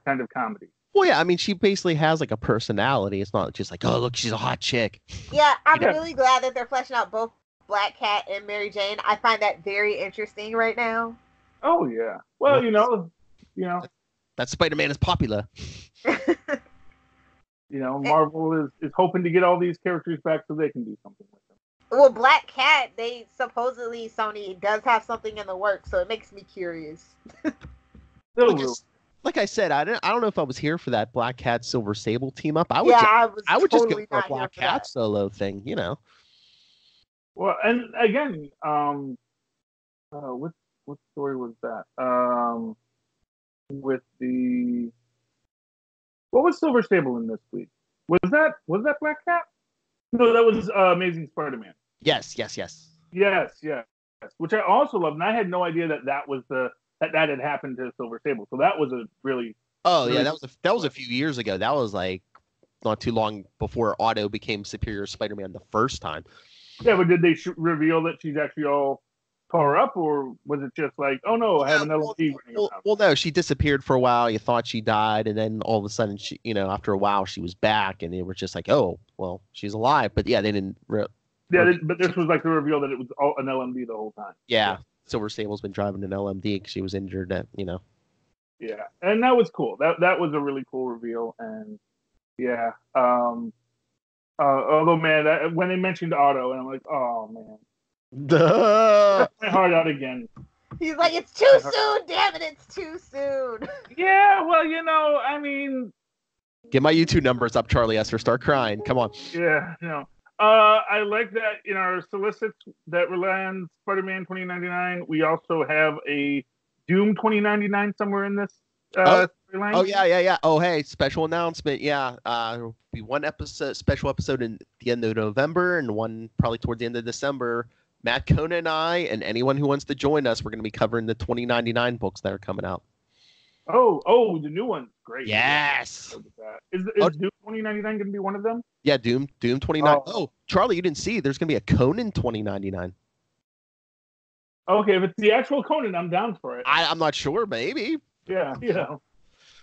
kind of comedy. Well, yeah, I mean, she basically has like a personality. It's not just like, oh, look, she's a hot chick. Yeah, I'm really glad that they're fleshing out both Black Cat and Mary Jane. I find that very interesting right now. Oh yeah. Well, that Spider-Man is popular. Marvel is hoping to get all these characters back so they can do something with them. Well, Black Cat, Sony does have something in the works, so it makes me curious. Like I said, I don't know if I was here for that Black Cat Silver Sable team up. I would just go for a Black Cat solo thing, Well, and again, what story was that? What was Silver Sable in this week? Was that Black Cat? No, that was Amazing Spider-Man. Yes. Which I also loved, and I had no idea that was that had happened to Silver Sable. So that was a really that was a few years ago. That was like not too long before Otto became Superior Spider-Man the first time. Yeah, but did they reveal that she's actually all tore up, or was it just like, oh no, I have an LMD running around? Well, no, she disappeared for a while. You thought she died, and then all of a sudden, she, after a while, she was back, and they were just like, oh, well, she's alive. But yeah, they didn't. But this was like the reveal that it was all an LMD the whole time. Yeah, Silver Sable's been driving an LMD because she was injured. Yeah, and that was cool. That was a really cool reveal, and yeah. Although, man, when they mentioned Otto, and I'm like, oh man. That's my heart out again. He's like, it's too soon, damn it, it's too soon. Yeah, well, I mean, get my YouTube numbers up, Charlie Esther. Start crying. Come on. Yeah, I like that in our solicits that lands Spider-Man 2099. We also have a Doom 2099 somewhere in this storyline. Oh yeah. Oh hey, special announcement. Yeah, there'll be one special episode in the end of November, and one probably towards the end of December. Matt, Kona, and I, and anyone who wants to join us, we're going to be covering the 2099 books that are coming out. Oh, the new one's great. Yes. Is Doom 2099 going to be one of them? Yeah, Doom 29. Oh, Charlie, you didn't see. There's going to be a Conan 2099. Okay, if it's the actual Conan, I'm down for it. I'm not sure. Maybe. Yeah,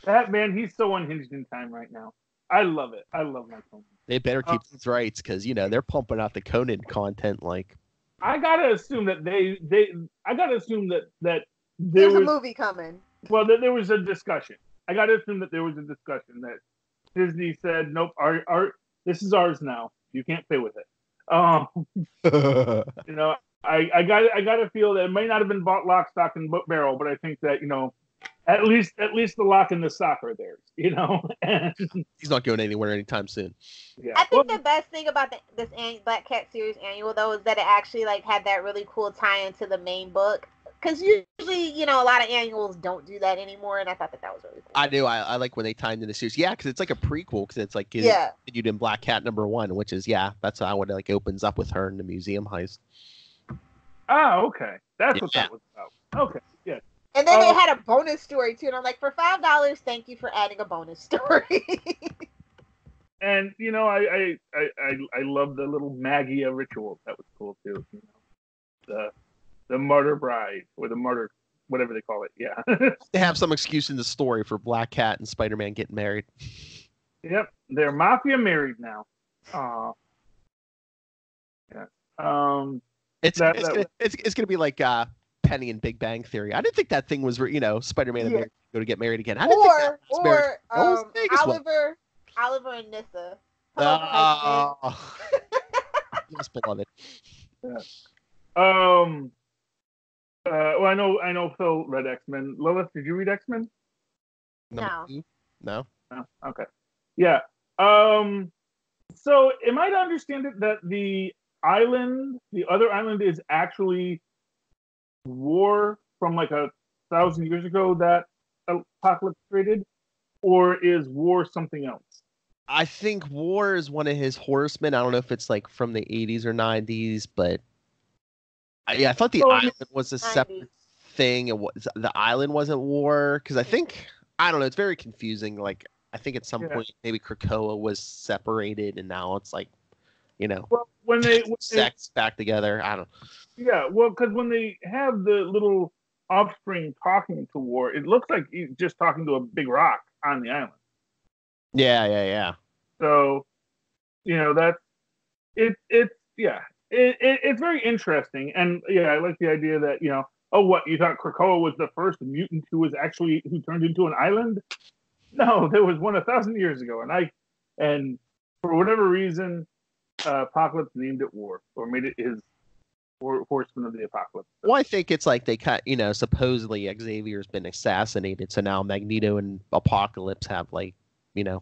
that man, he's so unhinged in time right now. I love it. I love my Conan. They better keep these rights because they're pumping out the Conan content like. I gotta assume that There's a movie coming. Well, there was a discussion. I gotta assume that there was a discussion that Disney said, nope, our this is ours now. You can't play with it. I gotta feel that it may not have been bought lock, stock, and barrel, but I think that at least the lock and the stock are theirs. He's not going anywhere anytime soon. Yeah. I think the best thing about this Black Cat series annual though is that it actually had that really cool tie into the main book. Because usually, a lot of annuals don't do that anymore, and I thought that was really cool. I do. I like when they tie into the series. Yeah, because it's like a prequel. Because it's like you did in Black Cat #1, which is that's how it opens up with her in the museum heist. Oh, okay. That's what that was about. Okay, yeah. And then they had a bonus story too, and I'm like, for $5, thank you for adding a bonus story. And you know, I love the little Magia ritual. That was cool too. You know, the martyr bride or the martyr, whatever they call it. Yeah. They have some excuse in the story for Black Cat and Spider-Man getting married. Yep, they're mafia married now. Yeah. It's gonna be like Penny in Big Bang Theory. I didn't think that thing was, Spider-Man and Mary go to get married again. I didn't think that was married. Oliver and Nissa. Yes, beloved. Yeah. Well, I know Phil read X-Men. Lilith, did you read X-Men? No. No. Okay. Yeah. So am I to understand it that the other island is actually war from like 1,000 years ago that Apocalypse created, or is war something else? I think War is one of his horsemen. I don't know if it's like from the 80s or 90s, but I thought the island was a separate thing. The island wasn't War, because I don't know, it's very confusing. Like, I think at some point maybe Krakoa was separated, and now it's like, well, when they sex back together. I don't know. Yeah, well, because when they have the little offspring talking to War, it looks like he's just talking to a big rock on the island. Yeah. So, that's it's very interesting, and I like the idea that you thought Krakoa was the first mutant who turned into an island? No, there was one 1,000 years ago, and for whatever reason, Apocalypse named it War, or made it his Horseman of the Apocalypse. Well, I think it's like they supposedly Xavier's been assassinated, so now Magneto and Apocalypse have Yeah.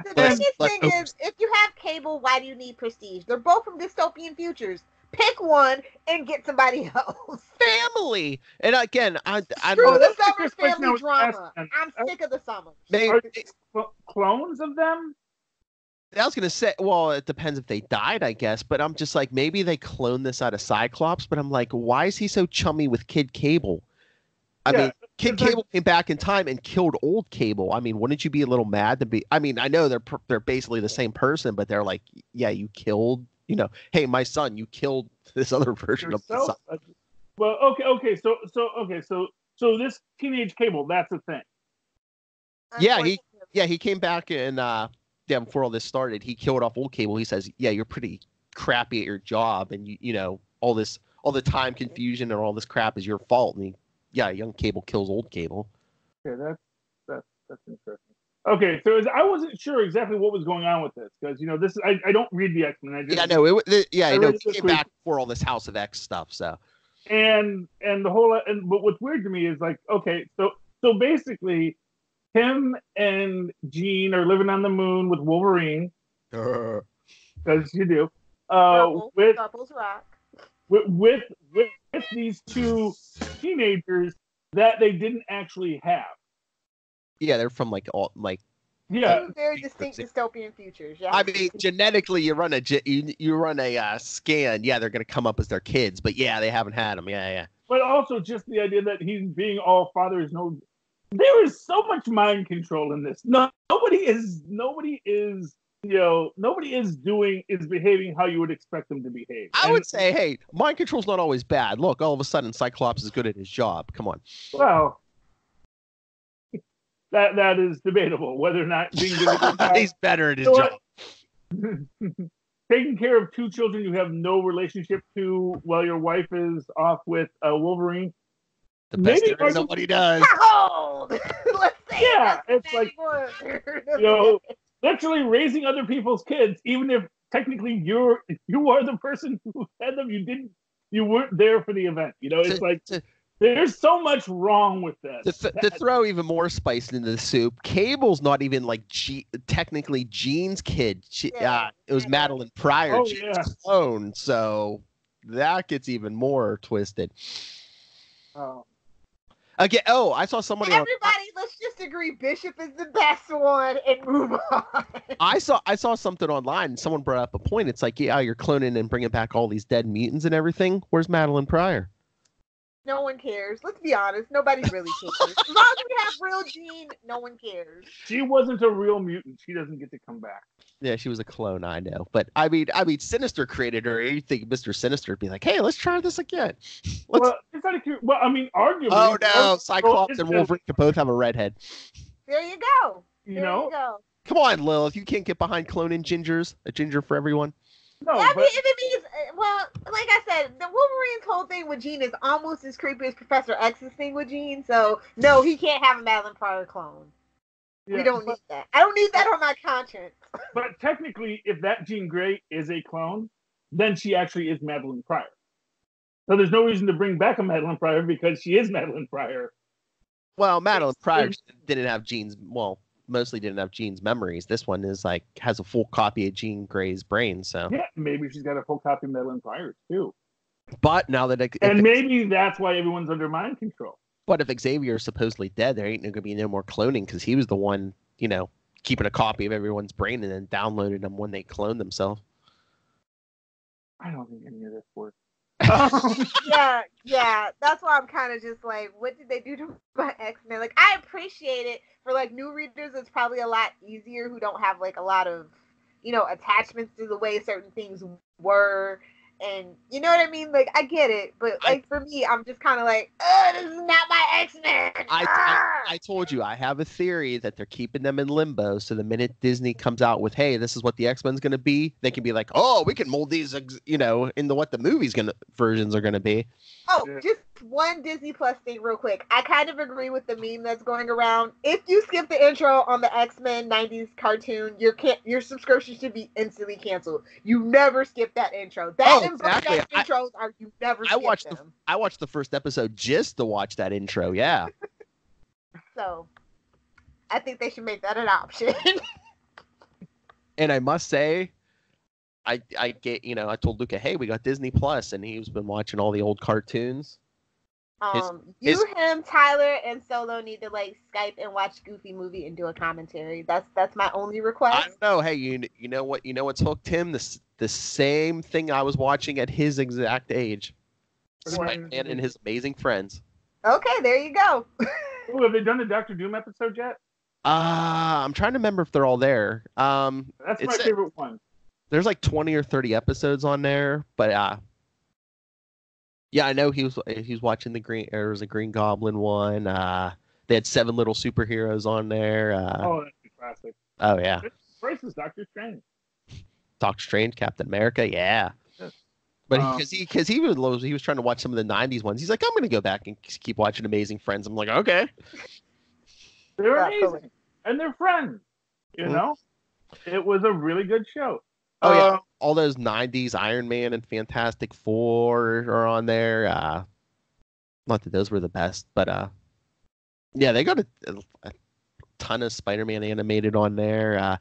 The biggest thing is, if you have Cable, why do you need Prestige? They're both from dystopian futures. Pick one and get somebody else. Family. And again, I Screw the Summers family drama. I'm sick of the Summers. Are they clones of them? I was gonna say, well, it depends if they died, I guess. But I'm just like, maybe they cloned this out of Cyclops. But I'm like, why is he so chummy with Kid Cable? I mean, Kid Cable came back in time and killed old Cable. I mean, wouldn't you be a little mad to be? I mean, I know they're basically the same person, but they're like, yeah, you killed, hey, my son, you killed this other version of the son. Well, okay, so this teenage Cable, that's a thing. Yeah, he came back and before all this started, he killed off old Cable. He says, yeah, you're pretty crappy at your job, and all the time confusion and all this crap is your fault. And young Cable kills old Cable. Okay, that's interesting. Okay, so I wasn't sure exactly what was going on with this, because this is I don't read the X-Men. He came back before all this House of X stuff. So, and but what's weird to me is like, okay, so basically, him and Jean are living on the moon with Wolverine, because you do. Couples rock. With these two teenagers that they didn't actually have. Yeah, they're from two very distinct dystopian futures. Yeah. I mean, genetically, you run a scan. Yeah, they're gonna come up as their kids, but yeah, they haven't had them. Yeah. But also just the idea that he's being all father is no. There is so much mind control in this. Nobody is behaving how you would expect them to behave. I would say, hey, mind control's not always bad. Look, all of a sudden, Cyclops is good at his job. Come on. Well, that is debatable whether or not being good at his job. He's better at his job. Taking care of two children you have no relationship to while your wife is off with Wolverine. The best there is what he does. Yeah, it's like literally raising other people's kids, even if technically you are the person who had them. You weren't there for the event. There's so much wrong with this. To throw even more spice into the soup, Cable's not even technically Jean's kid. It was Madeline Pryor, Jean's clone. So that gets even more twisted. Oh. Again, I saw somebody. Everybody, let's just agree Bishop is the best one and move on. I saw something online. And someone brought up a point. It's like, yeah, you're cloning and bringing back all these dead mutants and everything. Where's Madeline Pryor? no one cares. Let's be honest. Nobody really cares. As long as we have real Jean, no one cares. She wasn't a real mutant. She doesn't get to come back. Yeah, she was a clone, I know. But I mean, Sinister created her. You think Mr. Sinister would be like, hey, let's try this again. Well, it's not a, well, I mean, arguably. Oh, no. Cyclops and Wolverine could both have a redhead. There you go. You know? Come on, Lilith. You can't get behind cloning gingers. A ginger for everyone. No, yeah, but... if it means, well, like I said, the Wolverine's whole thing with Jean is almost as creepy as Professor X's thing with Jean. So, no, he can't have a Madeline Pryor clone. Yeah, we don't need that. I don't need that on my conscience. But technically, if that Jean Grey is a clone, then she actually is Madeline Pryor. So there's no reason to bring back a Madeline Pryor because she is Madeline Pryor. Well, Madeline Pryor didn't have Jean's, well, mostly didn't have Jean's memories. This one is like, has a full copy of Jean Grey's brain, so. Yeah, maybe she's got a full copy of Madeline Pryor's too. But now that... And maybe that's why everyone's under mind control. But if Xavier's supposedly dead, there ain't going to be no more cloning because he was the one, you know, keeping a copy of everyone's brain and then downloading them when they cloned themselves. I don't think any of this works. yeah. That's why I'm kind of just like, what did they do to my X-Men? Like, I appreciate it for like new readers. It's probably a lot easier who don't have like a lot of, you know, attachments to the way certain things were. And you know what I mean? Like, I get it, but like for me, I'm just kind of like, this is not my X-Men. I told you, I have a theory that they're keeping them in limbo. So the minute Disney comes out with, hey, this is what the X-Men's going to be, they can be like, oh, we can mold these, you know, into what the versions are going to be. Oh, just one Disney Plus thing real quick. I kind of agree with the meme that's going around. If you skip the intro on the X-Men 90s cartoon, your subscription should be instantly canceled. You never skip that intro. Exactly. Intros are you never skip them. I watched the first episode just to watch that intro, yeah. So, I think they should make that an option. And I must say, I get, you know, I told Luca, hey, we got Disney Plus, and he's been watching all the old cartoons. Him, Tyler, and Solo need to like Skype and watch Goofy movie and do a commentary. That's my only request. I don't know. Hey, you know what? You know what's hooked him? The same thing I was watching at his exact age. Spider-Man and his amazing friends. Okay, there you go. Ooh, have they done the Doctor Doom episode yet? I'm trying to remember if they're all there. That's my favorite one. There's like 20 or 30 episodes on there, but yeah, I know he was watching there was a Green Goblin one. They had 7 little superheroes on there. Oh, that's a classic. Oh yeah. First is Doctor Strange. Doctor Strange, Captain America, yeah. But because he was trying to watch some of the 90s ones. He's like, I'm gonna go back and keep watching Amazing Friends. I'm like, okay. They're amazing. And they're friends. You know? It was a really good show. Oh yeah. All those 90s Iron Man and Fantastic Four are on there. Not that those were the best, but yeah, they got a ton of Spider-Man animated on there.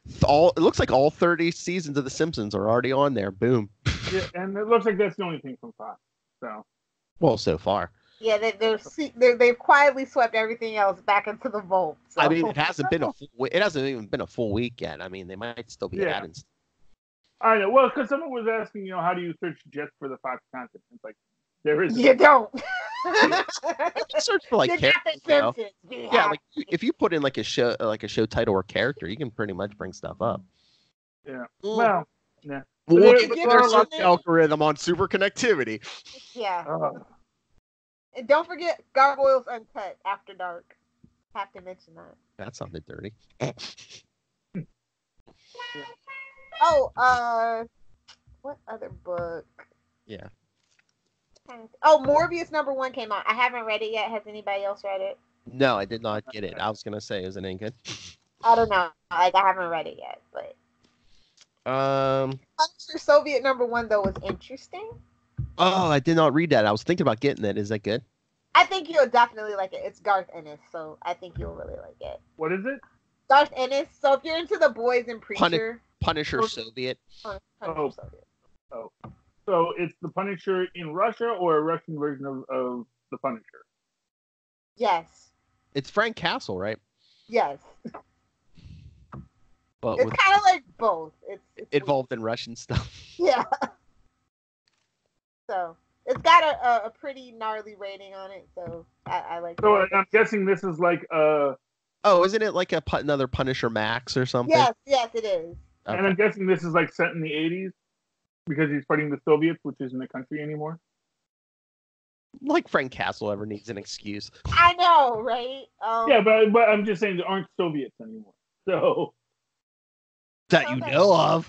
It looks like all 30 seasons of The Simpsons are already on there. Boom. Yeah, and it looks like that's the only thing from Fox. So. Well, so far. Yeah, they've quietly swept everything else back into the vault. So. I mean, it hasn't even been a full week yet. I mean, they might still be adding. I know. Well, because someone was asking, you know, how do you search just for the Fox content? It's like there is. You don't. Search for like characters. Yeah, like if you put in like a show title or character, you can pretty much bring stuff up. Yeah. Well, yeah. We'll get their search algorithm on super connectivity. Yeah. And don't forget Gargoyles Uncut After Dark. Have to mention that. That sounded dirty. What other book? Yeah. Oh, Morbius #1 came out. I haven't read it yet. Has anybody else read it? No, I did not get it. I was gonna say, is it any good? I don't know. Like, I haven't read it yet, but. Punisher Soviet #1 though was interesting. Oh, I did not read that. I was thinking about getting it. Is that good? I think you'll definitely like it. It's Garth Ennis, so I think you'll really like it. What is it? Garth Ennis. So if you're into The Boys and Preacher. Punisher Soviet. Soviet. Oh. So it's the Punisher in Russia or a Russian version of the Punisher? Yes. It's Frank Castle, right? Yes. But it's kind of like both. It's involved in Russian stuff. Yeah. So It's got a pretty gnarly rating on it, so I like So it. I'm guessing this is like Oh, isn't it like another Punisher Max or something? Yes, it is. Okay. And I'm guessing this is like set in the 80s because he's fighting the Soviets, which isn't a country anymore. Like Frank Castle ever needs an excuse. I know, right? Yeah, but I'm just saying there aren't Soviets anymore. So that you know of.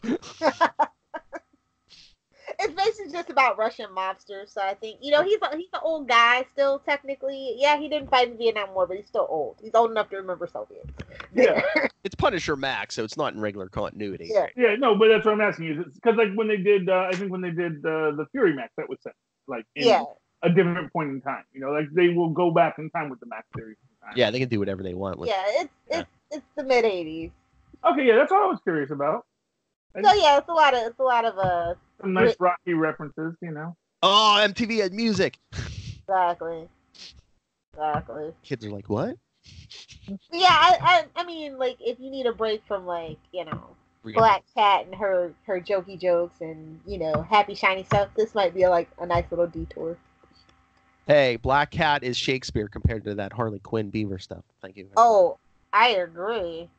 It's basically just about Russian mobsters. So I think he's an old guy still technically. Yeah, he didn't fight in the Vietnam War, but he's still old. He's old enough to remember Soviets. Yeah, it's Punisher Max, so it's not in regular continuity. Yeah, no, but that's what I'm asking you. Because like when they did, I think when they did the Fury Max, that was set like in a different point in time. Like they will go back in time with the Max series. Yeah, they can do whatever they want. It's the mid '80s. Okay, yeah, that's all I was curious about. So yeah, it's a lot of some nice Rocky references, Oh, MTV had music. Exactly. Kids are like, what? Yeah, I mean, like, if you need a break from, like, Black Cat and her jokey jokes and, happy shiny stuff, this might be a nice little detour. Hey, Black Cat is Shakespeare compared to that Harley Quinn Beaver stuff. Thank you. Oh, I agree.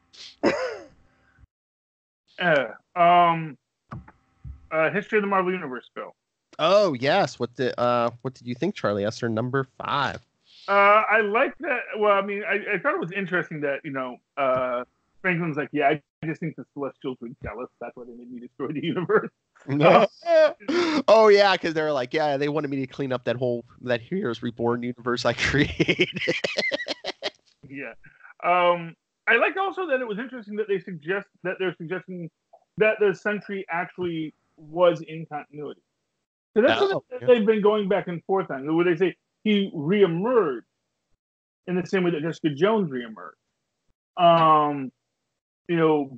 History of the Marvel Universe, Phil. Oh yes. What did you think, Charlie? That's our number 5. I like that. Well, I mean, I thought it was interesting that Franklin's like, yeah, I just think the Celestials were jealous. That's why they made me destroy the universe. Oh yeah, because they're like, yeah, they wanted me to clean up that Heroes Reborn universe I created. Yeah. I like also that it was interesting that they're suggesting that the Sentry actually was in continuity. So that's something that they've been going back and forth on, where they say he reemerged in the same way that Jessica Jones reemerged.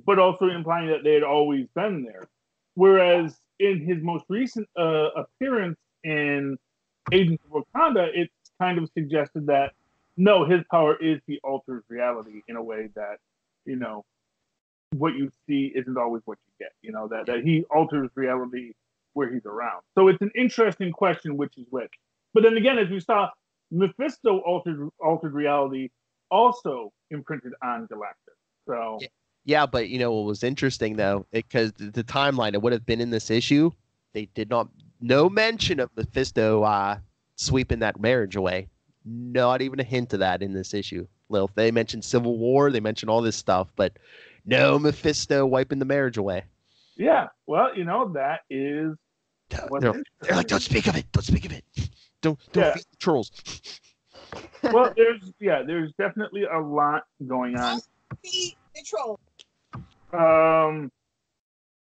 But also implying that they had always been there. Whereas in his most recent appearance in Agents of Wakanda, it's kind of suggested that no, his power is he alters reality in a way that, what you see isn't always what you get. That he alters reality where he's around. So it's an interesting question, which is which. But then again, as we saw, Mephisto altered reality also imprinted on Galactus. So yeah, but what was interesting though, because the timeline it would have been in this issue, they did no mention of Mephisto sweeping that marriage away. Not even a hint of that in this issue. Lil, they mentioned Civil War, they mentioned all this stuff, but no Mephisto wiping the marriage away. Yeah, well, that is. They're like, don't speak of it. Don't speak of it. Don't feed the trolls. Well, there's definitely a lot going on. Feed the trolls.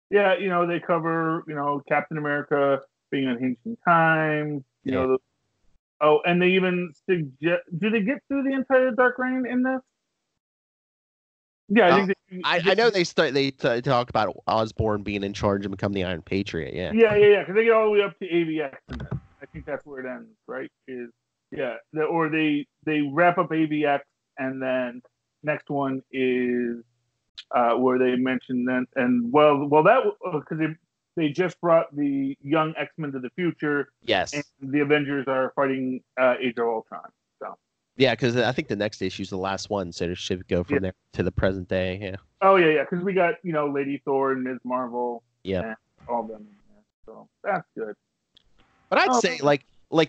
They cover, Captain America being unhinged in time. And they even suggest. Do they get through the entire Dark Reign in this? Yeah, I think I know they talk about Osborn being in charge and become the Iron Patriot. Yeah. Because they get all the way up to AVX. In this. I think that's where it ends, right? Or they wrap up AVX, and then next one is where they mention then that because they just brought the young X-Men to the future. Yes. And the Avengers are fighting Age of Ultron. So. Yeah, because I think the next issue is the last one, so it should go from there to the present day. Yeah. Oh yeah, because we got Lady Thor and Ms. Marvel. Yeah. And all of them in there, so that's good. But I'd say like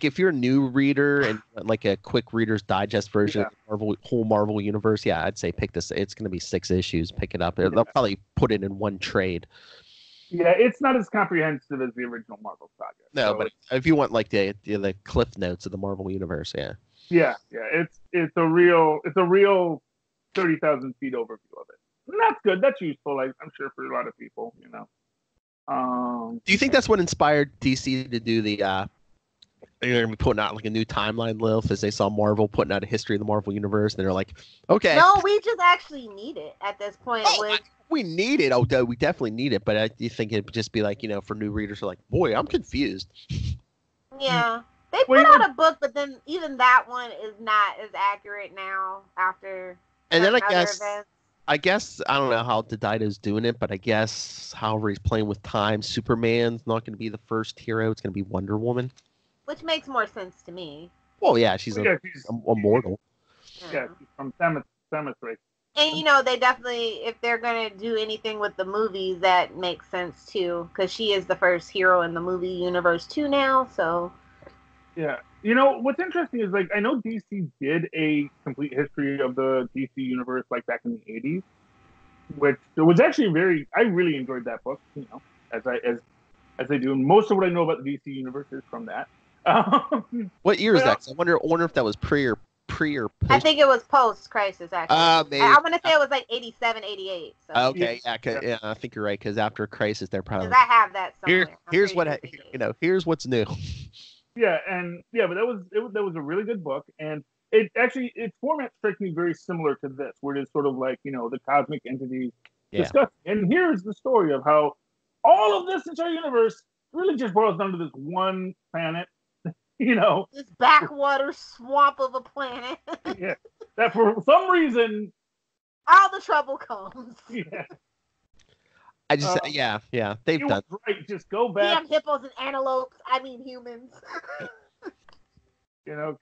if you're a new reader and like a quick Reader's Digest version of the whole Marvel universe, I'd say pick this. It's going to be 6 issues. Pick it up. They'll probably put it in one trade. Yeah, it's not as comprehensive as the original Marvel saga. No, but if you want like the cliff notes of the Marvel universe, it's a real 30,000 feet overview of it. And that's good. That's useful. I'm sure for a lot of people, Do you think that's what inspired DC to do the? They're gonna be putting out like a new timeline, Lilith, as they saw Marvel putting out a history of the Marvel universe, and they're like, okay. No, we just actually need it at this point. We need it. Oh, we definitely need it. But you think it'd just be like, for new readers who are like, boy, I'm confused. Yeah. They put out a book, but then even that one is not as accurate now after. And then I guess I don't know how Dida's doing it, but I guess however he's playing with time, Superman's not going to be the first hero. It's going to be Wonder Woman. Which makes more sense to me. Well, yeah, she's Yeah, a mortal. Yeah, she's from Cemetery. And they definitely, if they're gonna do anything with the movies, that makes sense too, because she is the first hero in the movie universe too now. So Yeah, what's interesting is I know DC did a complete history of the DC universe back in the '80s, which was actually I really enjoyed that book. As I do, and most of what I know about the DC universe is from that. What year is that? 'Cause I wonder if that was pre or post. I think it was post Crisis actually. Maybe. I'm gonna say it was 87, 88. So. Okay, yeah, I think you're right because after Crisis, they're probably. Because I have that somewhere. Here's what's new. Yeah, but that was a really good book, and its format strikes me very similar to this, where it is sort of the cosmic entities discussed. And here's the story of how all of this entire universe really just boils down to this one planet. This backwater swamp of a planet. Yeah, that for some reason all the trouble comes. Yeah. I just they've done right. Just go back. Damn hippos and antelopes. I mean humans.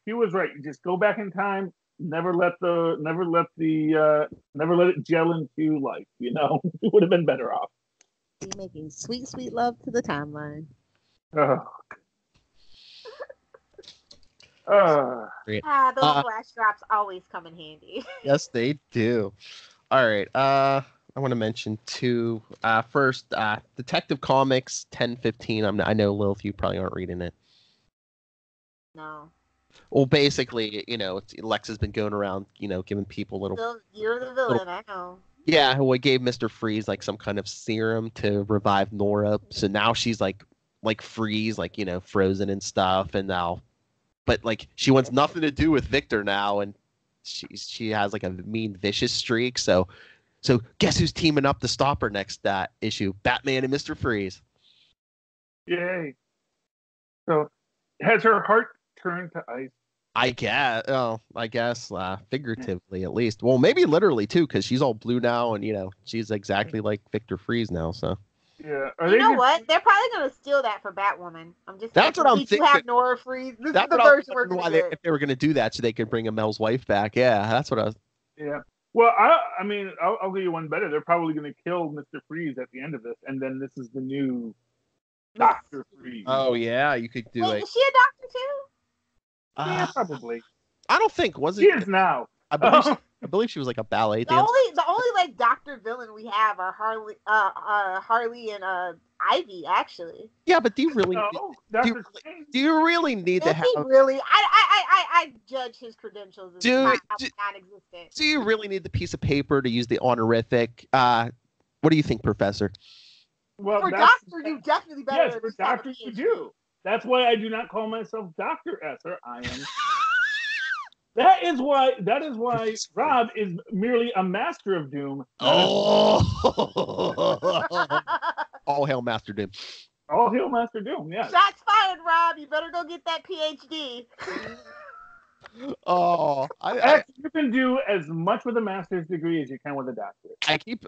He was right. Just go back in time. Never let it gel into life. It would have been better off. Be making sweet, sweet love to the timeline. Those flash drops always come in handy. Yes, they do. All right. I want to mention two. First, Detective Comics 1015. I know, Lilith, you probably aren't reading it. No. Well, basically, Lex has been going around, giving people little. You're the villain, I know. Yeah, who gave Mr. Freeze some kind of serum to revive Nora. So now she's like Freeze, frozen and stuff, and now, but she wants nothing to do with Victor now, and she has a mean, vicious streak. So guess who's teaming up to stop her next issue? Batman and Mr. Freeze. Yay! So has her heart turned to ice? I guess figuratively at least. Well, maybe literally too, because she's all blue now, and she's exactly like Victor Freeze now. So yeah, what? They're probably gonna steal that for Batwoman. That's what I'm thinking. You have Nora Freeze. This that's is the version we're why gonna get. if they were gonna do that, so they could bring Amel's wife back. Yeah, that's what I was. Yeah. Well, I'll give you one better. They're probably gonna kill Mr. Freeze at the end of this, and then this is the new Dr. Freeze. Oh yeah, you could do Wait, it. Is she a doctor too? Yeah, probably. I don't think was it. She is now. I believe she was a ballet dancer. The only doctor villain we have are Harley and Ivy actually. Yeah, but do you really? Do you really need to have? Really? I judge his credentials as non-existent. Do you really need the piece of paper to use the honorific? What do you think, Professor? Well, for doctor, you definitely better. Yes, for doctors you do. That's why I do not call myself Dr. Esser. I am. That is why Rob is merely a master of doom. Oh! All hail Master Doom. All hail Master Doom. Yeah. Shots fired, Rob. You better go get that PhD. Oh, you can do as much with a master's degree as you can with a doctorate.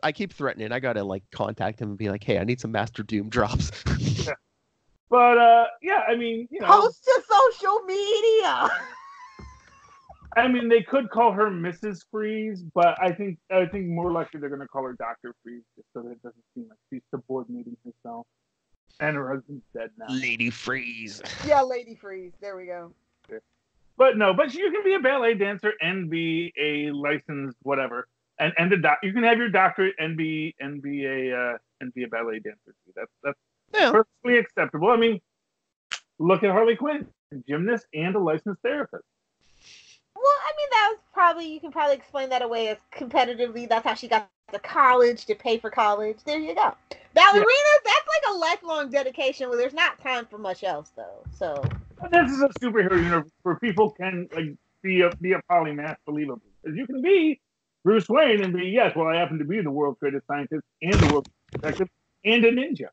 I keep threatening. I gotta contact him and be like, hey, I need some Master Doom drops. Yeah. But post to social media. They could call her Mrs. Freeze, but I think more likely they're gonna call her Dr. Freeze, just so that it doesn't seem like she's subordinating herself. And her husband's dead now. Lady Freeze. Yeah, Lady Freeze. There we go. But you can be a ballet dancer and be a licensed whatever, and you can have your doctorate and be a ballet dancer too. That's perfectly acceptable. Look at Harley Quinn, a gymnast and a licensed therapist. Well, that was probably, you can probably explain that away as competitively. That's how she got to college, to pay for college. There you go. Ballerinas, that's a lifelong dedication where there's not time for much else, though. So this is a superhero universe where people can be a polymath believably. Because you can be Bruce Wayne and be, yes, well, I happen to be the world's greatest scientist and the world's greatest detective and a ninja.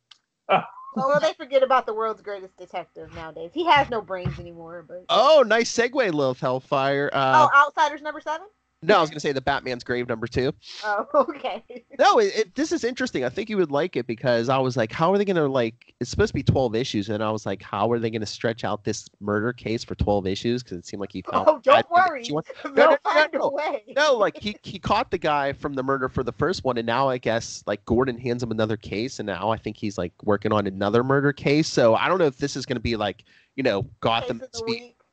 Well, they forget about the world's greatest detective nowadays. He has no brains anymore. But oh, nice segue, Lilith Hellfire. Outsiders #7? No, I was going to say the Batman's Grave #2. Oh, okay. No, this is interesting. I think you would like it because I was like, how are they going to it's supposed to be 12 issues. And I was like, how are they going to stretch out this murder case for 12 issues? Because it seemed like he found. Oh, don't worry. They'll find a way. No, like he caught the guy from the murder for the first one. And now I guess like Gordon hands him another case. And now I think he's like working on another murder case. So I don't know if this is going to be like, Gotham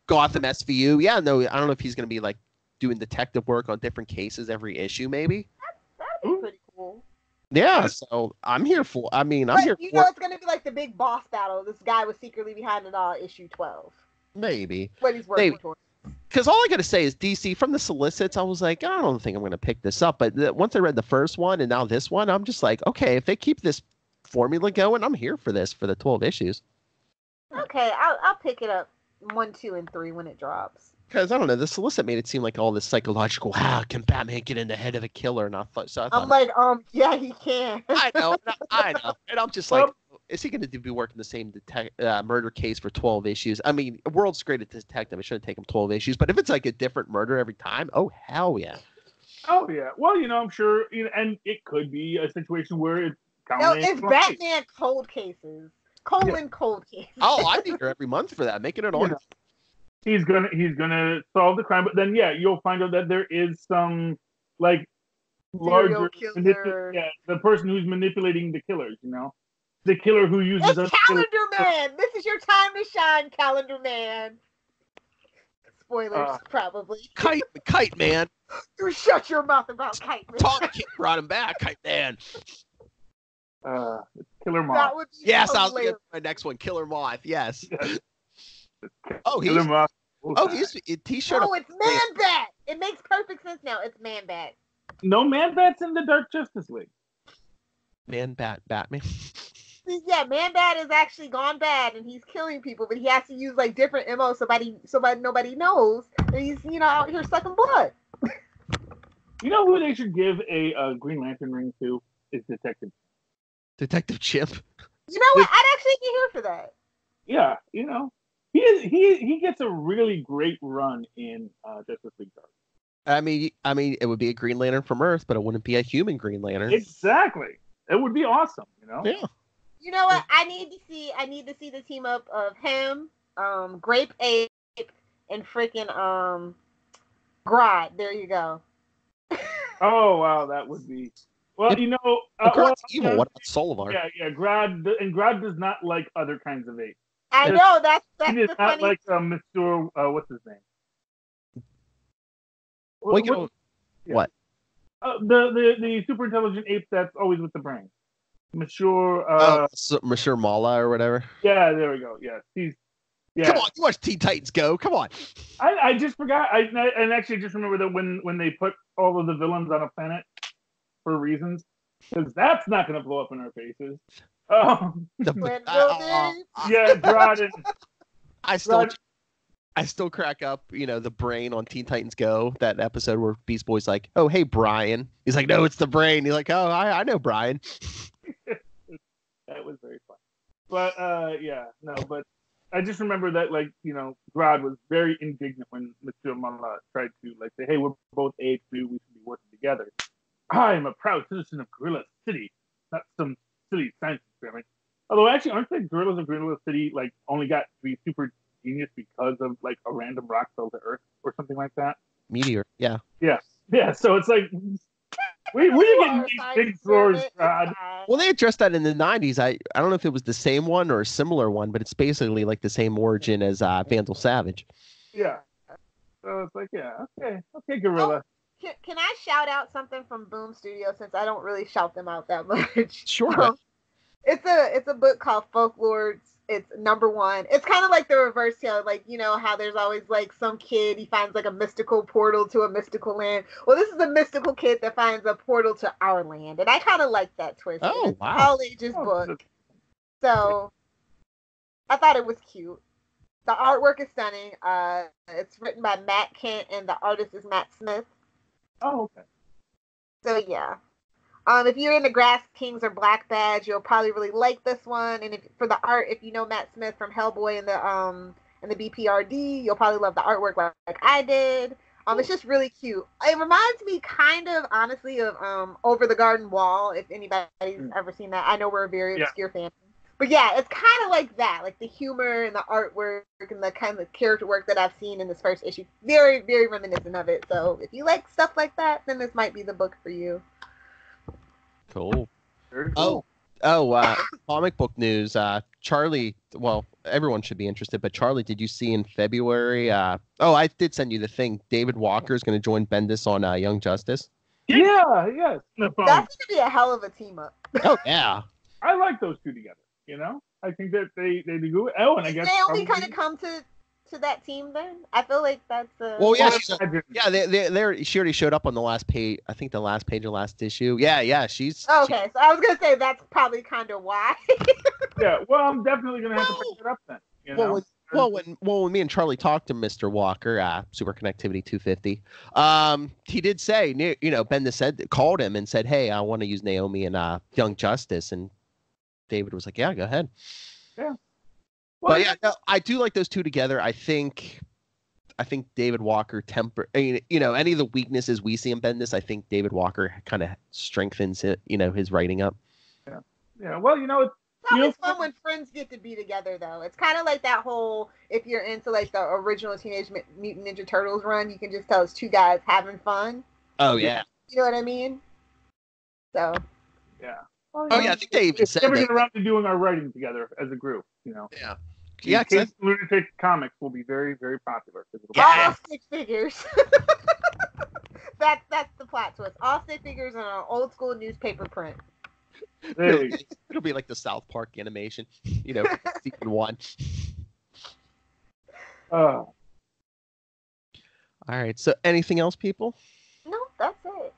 SVU. Yeah, no, I don't know if he's going to be like doing detective work on different cases every issue, maybe. That'd be pretty cool. Yeah, so I'm here for. I mean, I'm But here. it's gonna be like the big boss battle. This guy was secretly behind it all. Issue 12. Maybe. What he's working towards. Because all I gotta say is DC from the solicits. I was like, I don't think I'm gonna pick this up. But once I read the first one and now this one, I'm just like, okay, if they keep this formula going, I'm here for this for the 12 issues. Okay, I'll pick it up 1, 2, and 3 when it drops. Because I don't know, the solicit made it seem like all this psychological. Can Batman get in the head of a killer? And I thought, I'm like, yeah, he can. I know, and I'm just like, is he going to be working the same murder case for 12 issues? I mean, World's Greatest Detective. It shouldn't take him 12 issues, but if it's like a different murder every time, oh hell yeah. Oh yeah. Well, I'm sure, and it could be a situation where it's. No, it's Batman cold cases. Cold cases. Oh, I'd be here every month for that. Making it on. He's gonna solve the crime, but then you'll find out that there is some like larger the person who's manipulating the killers. The killer who uses it's Calendar Man. This is your time to shine, Calendar Man. Spoilers, probably. Kite Man. You shut your mouth about Kite Man. Tom King brought him back, Kite Man. Killer Moth. Yes, I was looking at my next one, Killer Moth. Yes. Oh, Killer Moth. He showed up. Oh, it's Man Bat. It makes perfect sense now. It's Man Bat. No Man Bat's in the Dark Justice League. Man Bat, Batman. Yeah, Man Bat is actually gone bad, and he's killing people, but he has to use like different MO so nobody knows that he's out here sucking blood. You know who they should give a Green Lantern ring to is Detective Chimp. You know what? I'd actually be here for that. Yeah, he gets a really great run in Justice League Dark. I mean, it would be a Green Lantern from Earth, but it wouldn't be a human Green Lantern. Exactly. It would be awesome, Yeah. You know what? I need to see the team up of him, Grape Ape, and freaking Grodd. There you go. Oh wow, that would be. Well, Grodd's evil. What about Solivar? Yeah, Grodd does not like other kinds of apes. I know that's he does not like Mr. What's his name? What? The super intelligent ape that's always with the brain. Monsieur Mala or whatever. Yeah, there we go. Yeah, he's. Yeah. Come on, you watch Teen Titans Go. Come on. I just forgot. I actually just remember that when they put all of the villains on a planet for reasons, because that's not going to blow up in our faces. Grodd and I still crack up, the brain on Teen Titans Go, that episode where Beast Boy's like, oh, hey, Brian. He's like, no, it's the brain. He's like, oh, I know Brian. That was very fun. But, but I just remember that, Grodd was very indignant when Mr. Mala tried to, say, hey, we're both apes, maybe we should be working together. I am a proud citizen of Gorilla City, not some silly science experiment. Although, actually, aren't the gorillas of Gorilla City, only got to be super genius because of, a random rock fell to Earth or something like that? Meteor, yeah. Yeah, so it's like, we're getting these big floors, Grodd. Well, they addressed that in the 90s. I don't know if it was the same one or a similar one, but it's basically the same origin as Vandal Savage. Yeah. So it's like, okay, Gorilla. Can I shout out something from Boom Studio since I don't really shout them out that much? Sure. It's a book called Folklords. It's #1. It's kind of like the reverse tale, how there's always some kid, he finds a mystical portal to a mystical land. Well, this is a mystical kid that finds a portal to our land, and I kind of like that twist. Oh, it's wow. All ages book. So I thought it was cute. The artwork is stunning. It's written by Matt Kent, and the artist is Matt Smith. Oh, okay. So yeah. If you're into Grass Kings or Black Badge, you'll probably really like this one. And for the art, if you know Matt Smith from Hellboy and the BPRD, you'll probably love the artwork like I did. It's just really cute. It reminds me kind of, honestly, of Over the Garden Wall, if anybody's ever seen that. I know we're a very obscure fan. But yeah, it's kind of like that. Like the humor and the artwork and the kind of character work that I've seen in this first issue. Very, very reminiscent of it. So if you like stuff like that, then this might be the book for you. Cool. Very cool. Comic book news. Charlie, well, everyone should be interested, but Charlie, did you see in February? I did send you the thing. David Walker is going to join Bendis on Young Justice. Yeah, yes. That's going to be a hell of a team up. Oh, yeah. I like those two together, you know? I think that they do good. Oh, and I guess they only kind of come to that team then? I feel like that's well, yeah, she already showed up on the last page. I think the last page of last issue. Yeah, she's okay. So I was gonna say that's probably kind of why. Yeah, well, I'm definitely gonna have to pick it up then. You know? When me and Charlie talked to Mr. Walker, Super Connectivity 250, he did say, Bendis called him and said, "Hey, I want to use Naomi and Young Justice," and David was like, "Yeah, go ahead." Yeah. Well, but yeah, no, I do like those two together. I think David Walker any of the weaknesses we see in Bendis, I think David Walker kind of strengthens it, his writing up. Yeah. Well, it's always fun when friends get to be together, though. It's kind of like that whole, if you're into like the original Teenage Mutant Ninja Turtles run, you can just tell it's two guys having fun. Oh yeah. You know what I mean? So. Yeah. Oh yeah, I think they even said never get around to doing our writing together as a group, Yeah. Yeah, Capes Lunatic Comics will be very, very popular. All stick figures. That's the plot twist. All stick figures in an old school newspaper print. It'll be like the South Park animation, season 1. All right. So, anything else, people? No, that's it.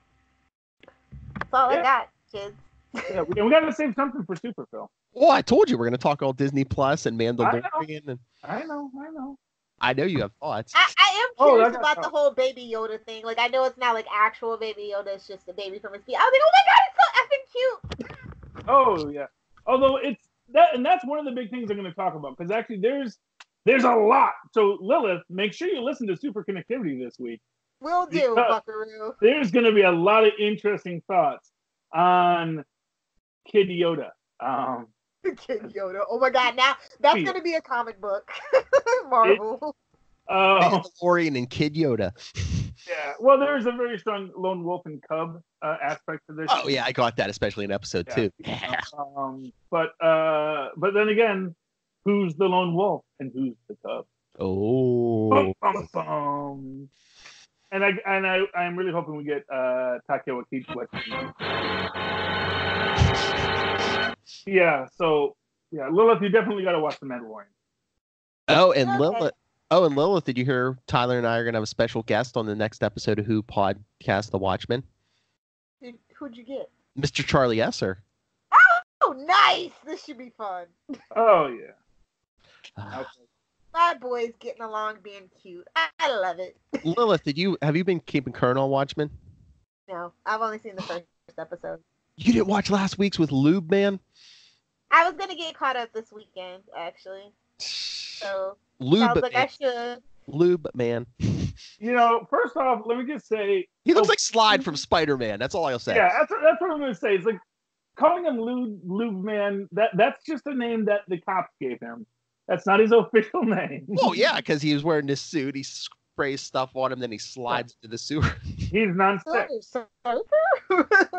That's all I got, kids. Yeah, we got to save something for Super Phil. Well, I told you we're going to talk all Disney Plus and Mandalorian. I know. I know you have thoughts. I am curious about the whole Baby Yoda thing. Like, I know it's not like actual Baby Yoda; it's just a baby from his feet. I was like, oh my god, it's so effing cute. Oh yeah. Although it's that, and that's one of the big things I'm going to talk about because actually there's a lot. So Lilith, make sure you listen to Super Connectivity this week. Will do, Buckaroo. There's going to be a lot of interesting thoughts on Kid Yoda. Kid Yoda. Oh my god, now that's going to be a comic book. Marvel. Mandalorian and Kid Yoda. Yeah. Well, there's a very strong lone wolf and cub aspect to this. Oh yeah, I got that, especially in episode 2. Yeah. But then again, who's the lone wolf and who's the cub? Oh. Bum, bum, bum. And I'm really hoping we get Taika Waititi. Yeah, so Lilith, you definitely got to watch The Mandalorian. Lilith, did you hear Tyler and I are going to have a special guest on the next episode of Who podcast The Watchmen? Who'd you get? Mr. Charlie Esser. Oh, nice! This should be fun. Oh yeah. Okay. My boy's getting along, being cute. I love it. Lilith, have you been keeping current on Watchmen? No, I've only seen the first episode. You didn't watch last week's with Lube Man? I was gonna get caught up this weekend, actually. So Lube I should. Lube Man. First off, let me just say he looks like Slide from Spider-Man. That's all I'll say. Yeah, that's what I'm gonna say. It's like calling him Lube Man. That's just a name that the cops gave him. That's not his official name. Oh yeah, because he was wearing this suit. He sprays stuff on him, then he slides into the sewer. He's non-stick.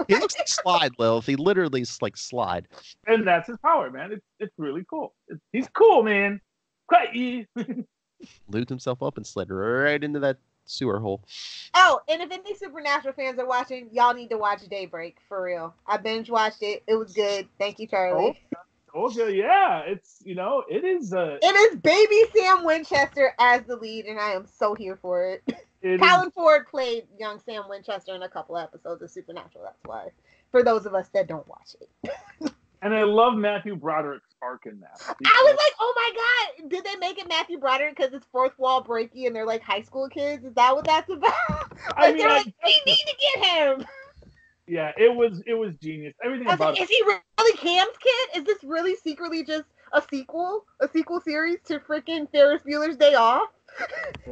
He looks like Slide, Lilith. He literally is like Slide. And that's his power, man. It's really cool. He's cool, man. Quite. Lubed himself up and slid right into that sewer hole. Oh, and if any Supernatural fans are watching, y'all need to watch Daybreak, for real. I binge watched it. It was good. Thank you, Charlie. Yeah, it's it is. It is baby Sam Winchester as the lead, and I am so here for it. Colin Ford played young Sam Winchester in a couple episodes of Supernatural. That's why, for those of us that don't watch it. And I love Matthew Broderick's arc in that. I was like, oh my god, did they make it Matthew Broderick because it's fourth wall breaky and they're like high school kids? Is that what that's about? We need to get him. Yeah, it was genius. Everything about it. Is he really Cam's kid? Is this really secretly just a sequel series to freaking Ferris Bueller's Day Off?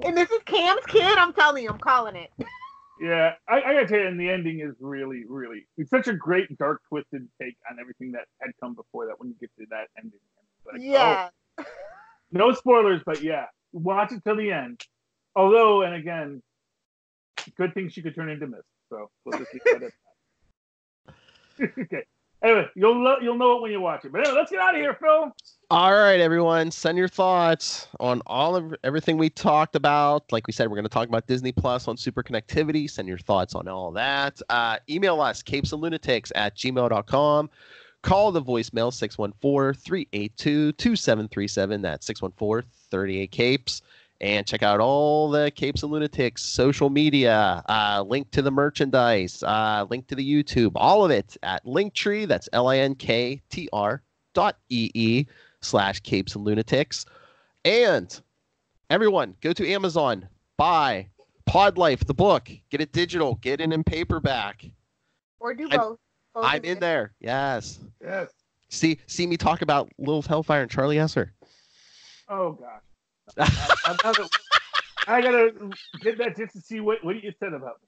And this is Cam's kid. I'm telling you, I'm calling it. Yeah, I gotta tell you, and the ending is really, really. It's such a great, dark, twisted take on everything that had come before that. When you get to that ending, like, Yeah. oh, no spoilers, but yeah, watch it till the end. Although, and again, good thing she could turn into mist. So we'll just leave that at that. Okay. Anyway, you'll know it when you watch it. But anyway, let's get out of here, Phil. All right, everyone, send your thoughts on everything we talked about. Like we said, we're going to talk about Disney Plus on super connectivity. Send your thoughts on all that. Email us, capesandlunatics@gmail.com. Call the voicemail, 614-382-2737. That's 614-38-CAPES. And check out all the Capes and Lunatics social media, link to the merchandise, link to the YouTube, all of it at Linktree. That's linktr.ee/Capes and Lunatics. And everyone, go to Amazon, buy Pod Life, the book, get it digital, get it in paperback. Or do both. I'm in there. Yes. Yes. See me talk about Lilith Hellfire and Charlie Esser. Oh gosh. I gotta get that just to see what you said about me.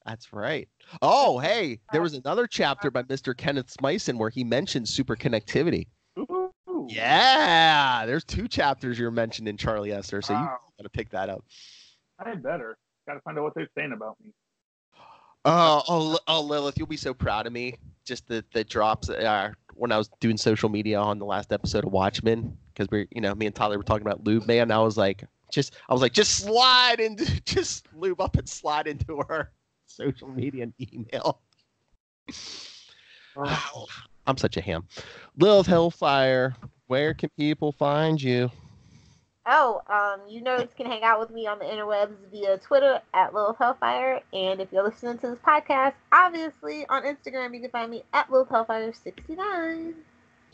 That's right. Oh, hey, there was another chapter by Mr. Kenneth Smyson where he mentioned super connectivity. Ooh. Yeah, there's 2 chapters you're mentioned in Charlie Esser, so you gotta pick that up. I better. Gotta find out what they're saying about me. Oh, Lilith, you'll be so proud of me. Just the drops when I was doing social media on the last episode of Watchmen, because me and Tyler were talking about Lube Man. I was like, just slide into, just lube up and slide into our social media and email. Oh, I'm such a ham. Lilith Hellfire, where can people find you? Oh, you can hang out with me on the interwebs via Twitter at Lilith Hellfire. And if you're listening to this podcast, obviously on Instagram, you can find me at Lilith Hellfire69.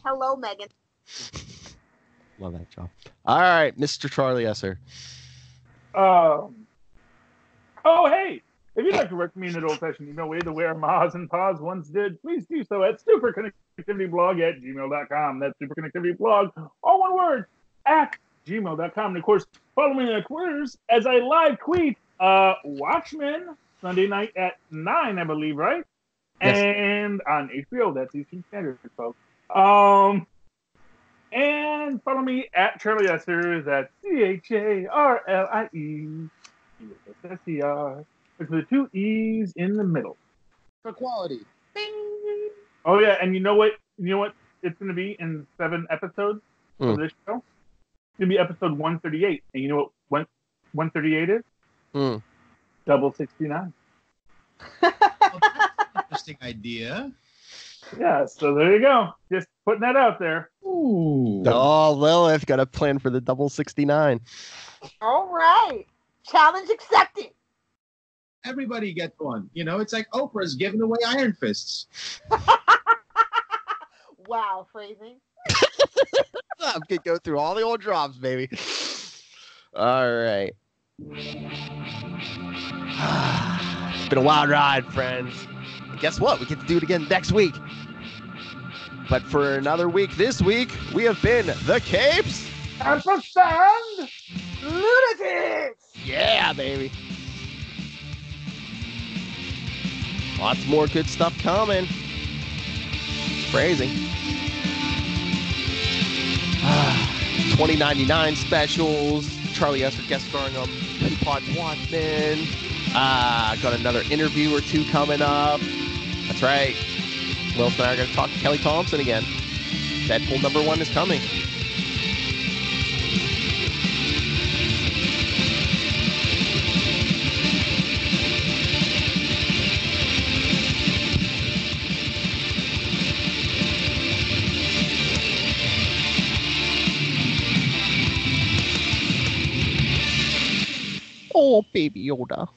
Hello, Megan. Love that job. All right, Mr. Charlie Esser. Oh, hey. If you'd like to work for me in an old-fashioned way the way our Mahas and Pas once did, please do so at superconnectivityblog@gmail.com. That's superconnectivityblog, all one word, at gmail.com. And of course, follow me on Twitters as I live tweet Watchmen Sunday night at 9, I believe, right? Yes. And on HBO, that's Eastern Standard, folks. And follow me at Charlie Esser, that's CharlieSSER, with the 2 E's in the middle. For quality. Bing. Oh yeah, and you know what it's going to be in 7 episodes of this show? It's going to be episode 138. And you know what 138 is? Double 69. Interesting idea. Yeah, so there you go. Just putting that out there. Ooh. Oh, Lilith, got a plan for the double 69. All right. Challenge accepted. Everybody gets one. It's like Oprah's giving away Iron Fists. Wow, phrasing. I'm going to go through all the old drops, baby. All right. It's been a wild ride, friends. And guess what? We get to do it again next week. But for another week this week, we have been the Capes and Lunatics. Yeah, baby. Lots more good stuff coming. Crazy. $20.99 specials. Charlie Esser guest starring on Pod Watchmen. Got another interview or 2 coming up. That's right. Lilith and I are going to talk to Kelly Thompson again. Deadpool #1 is coming. Oh, baby Yoda.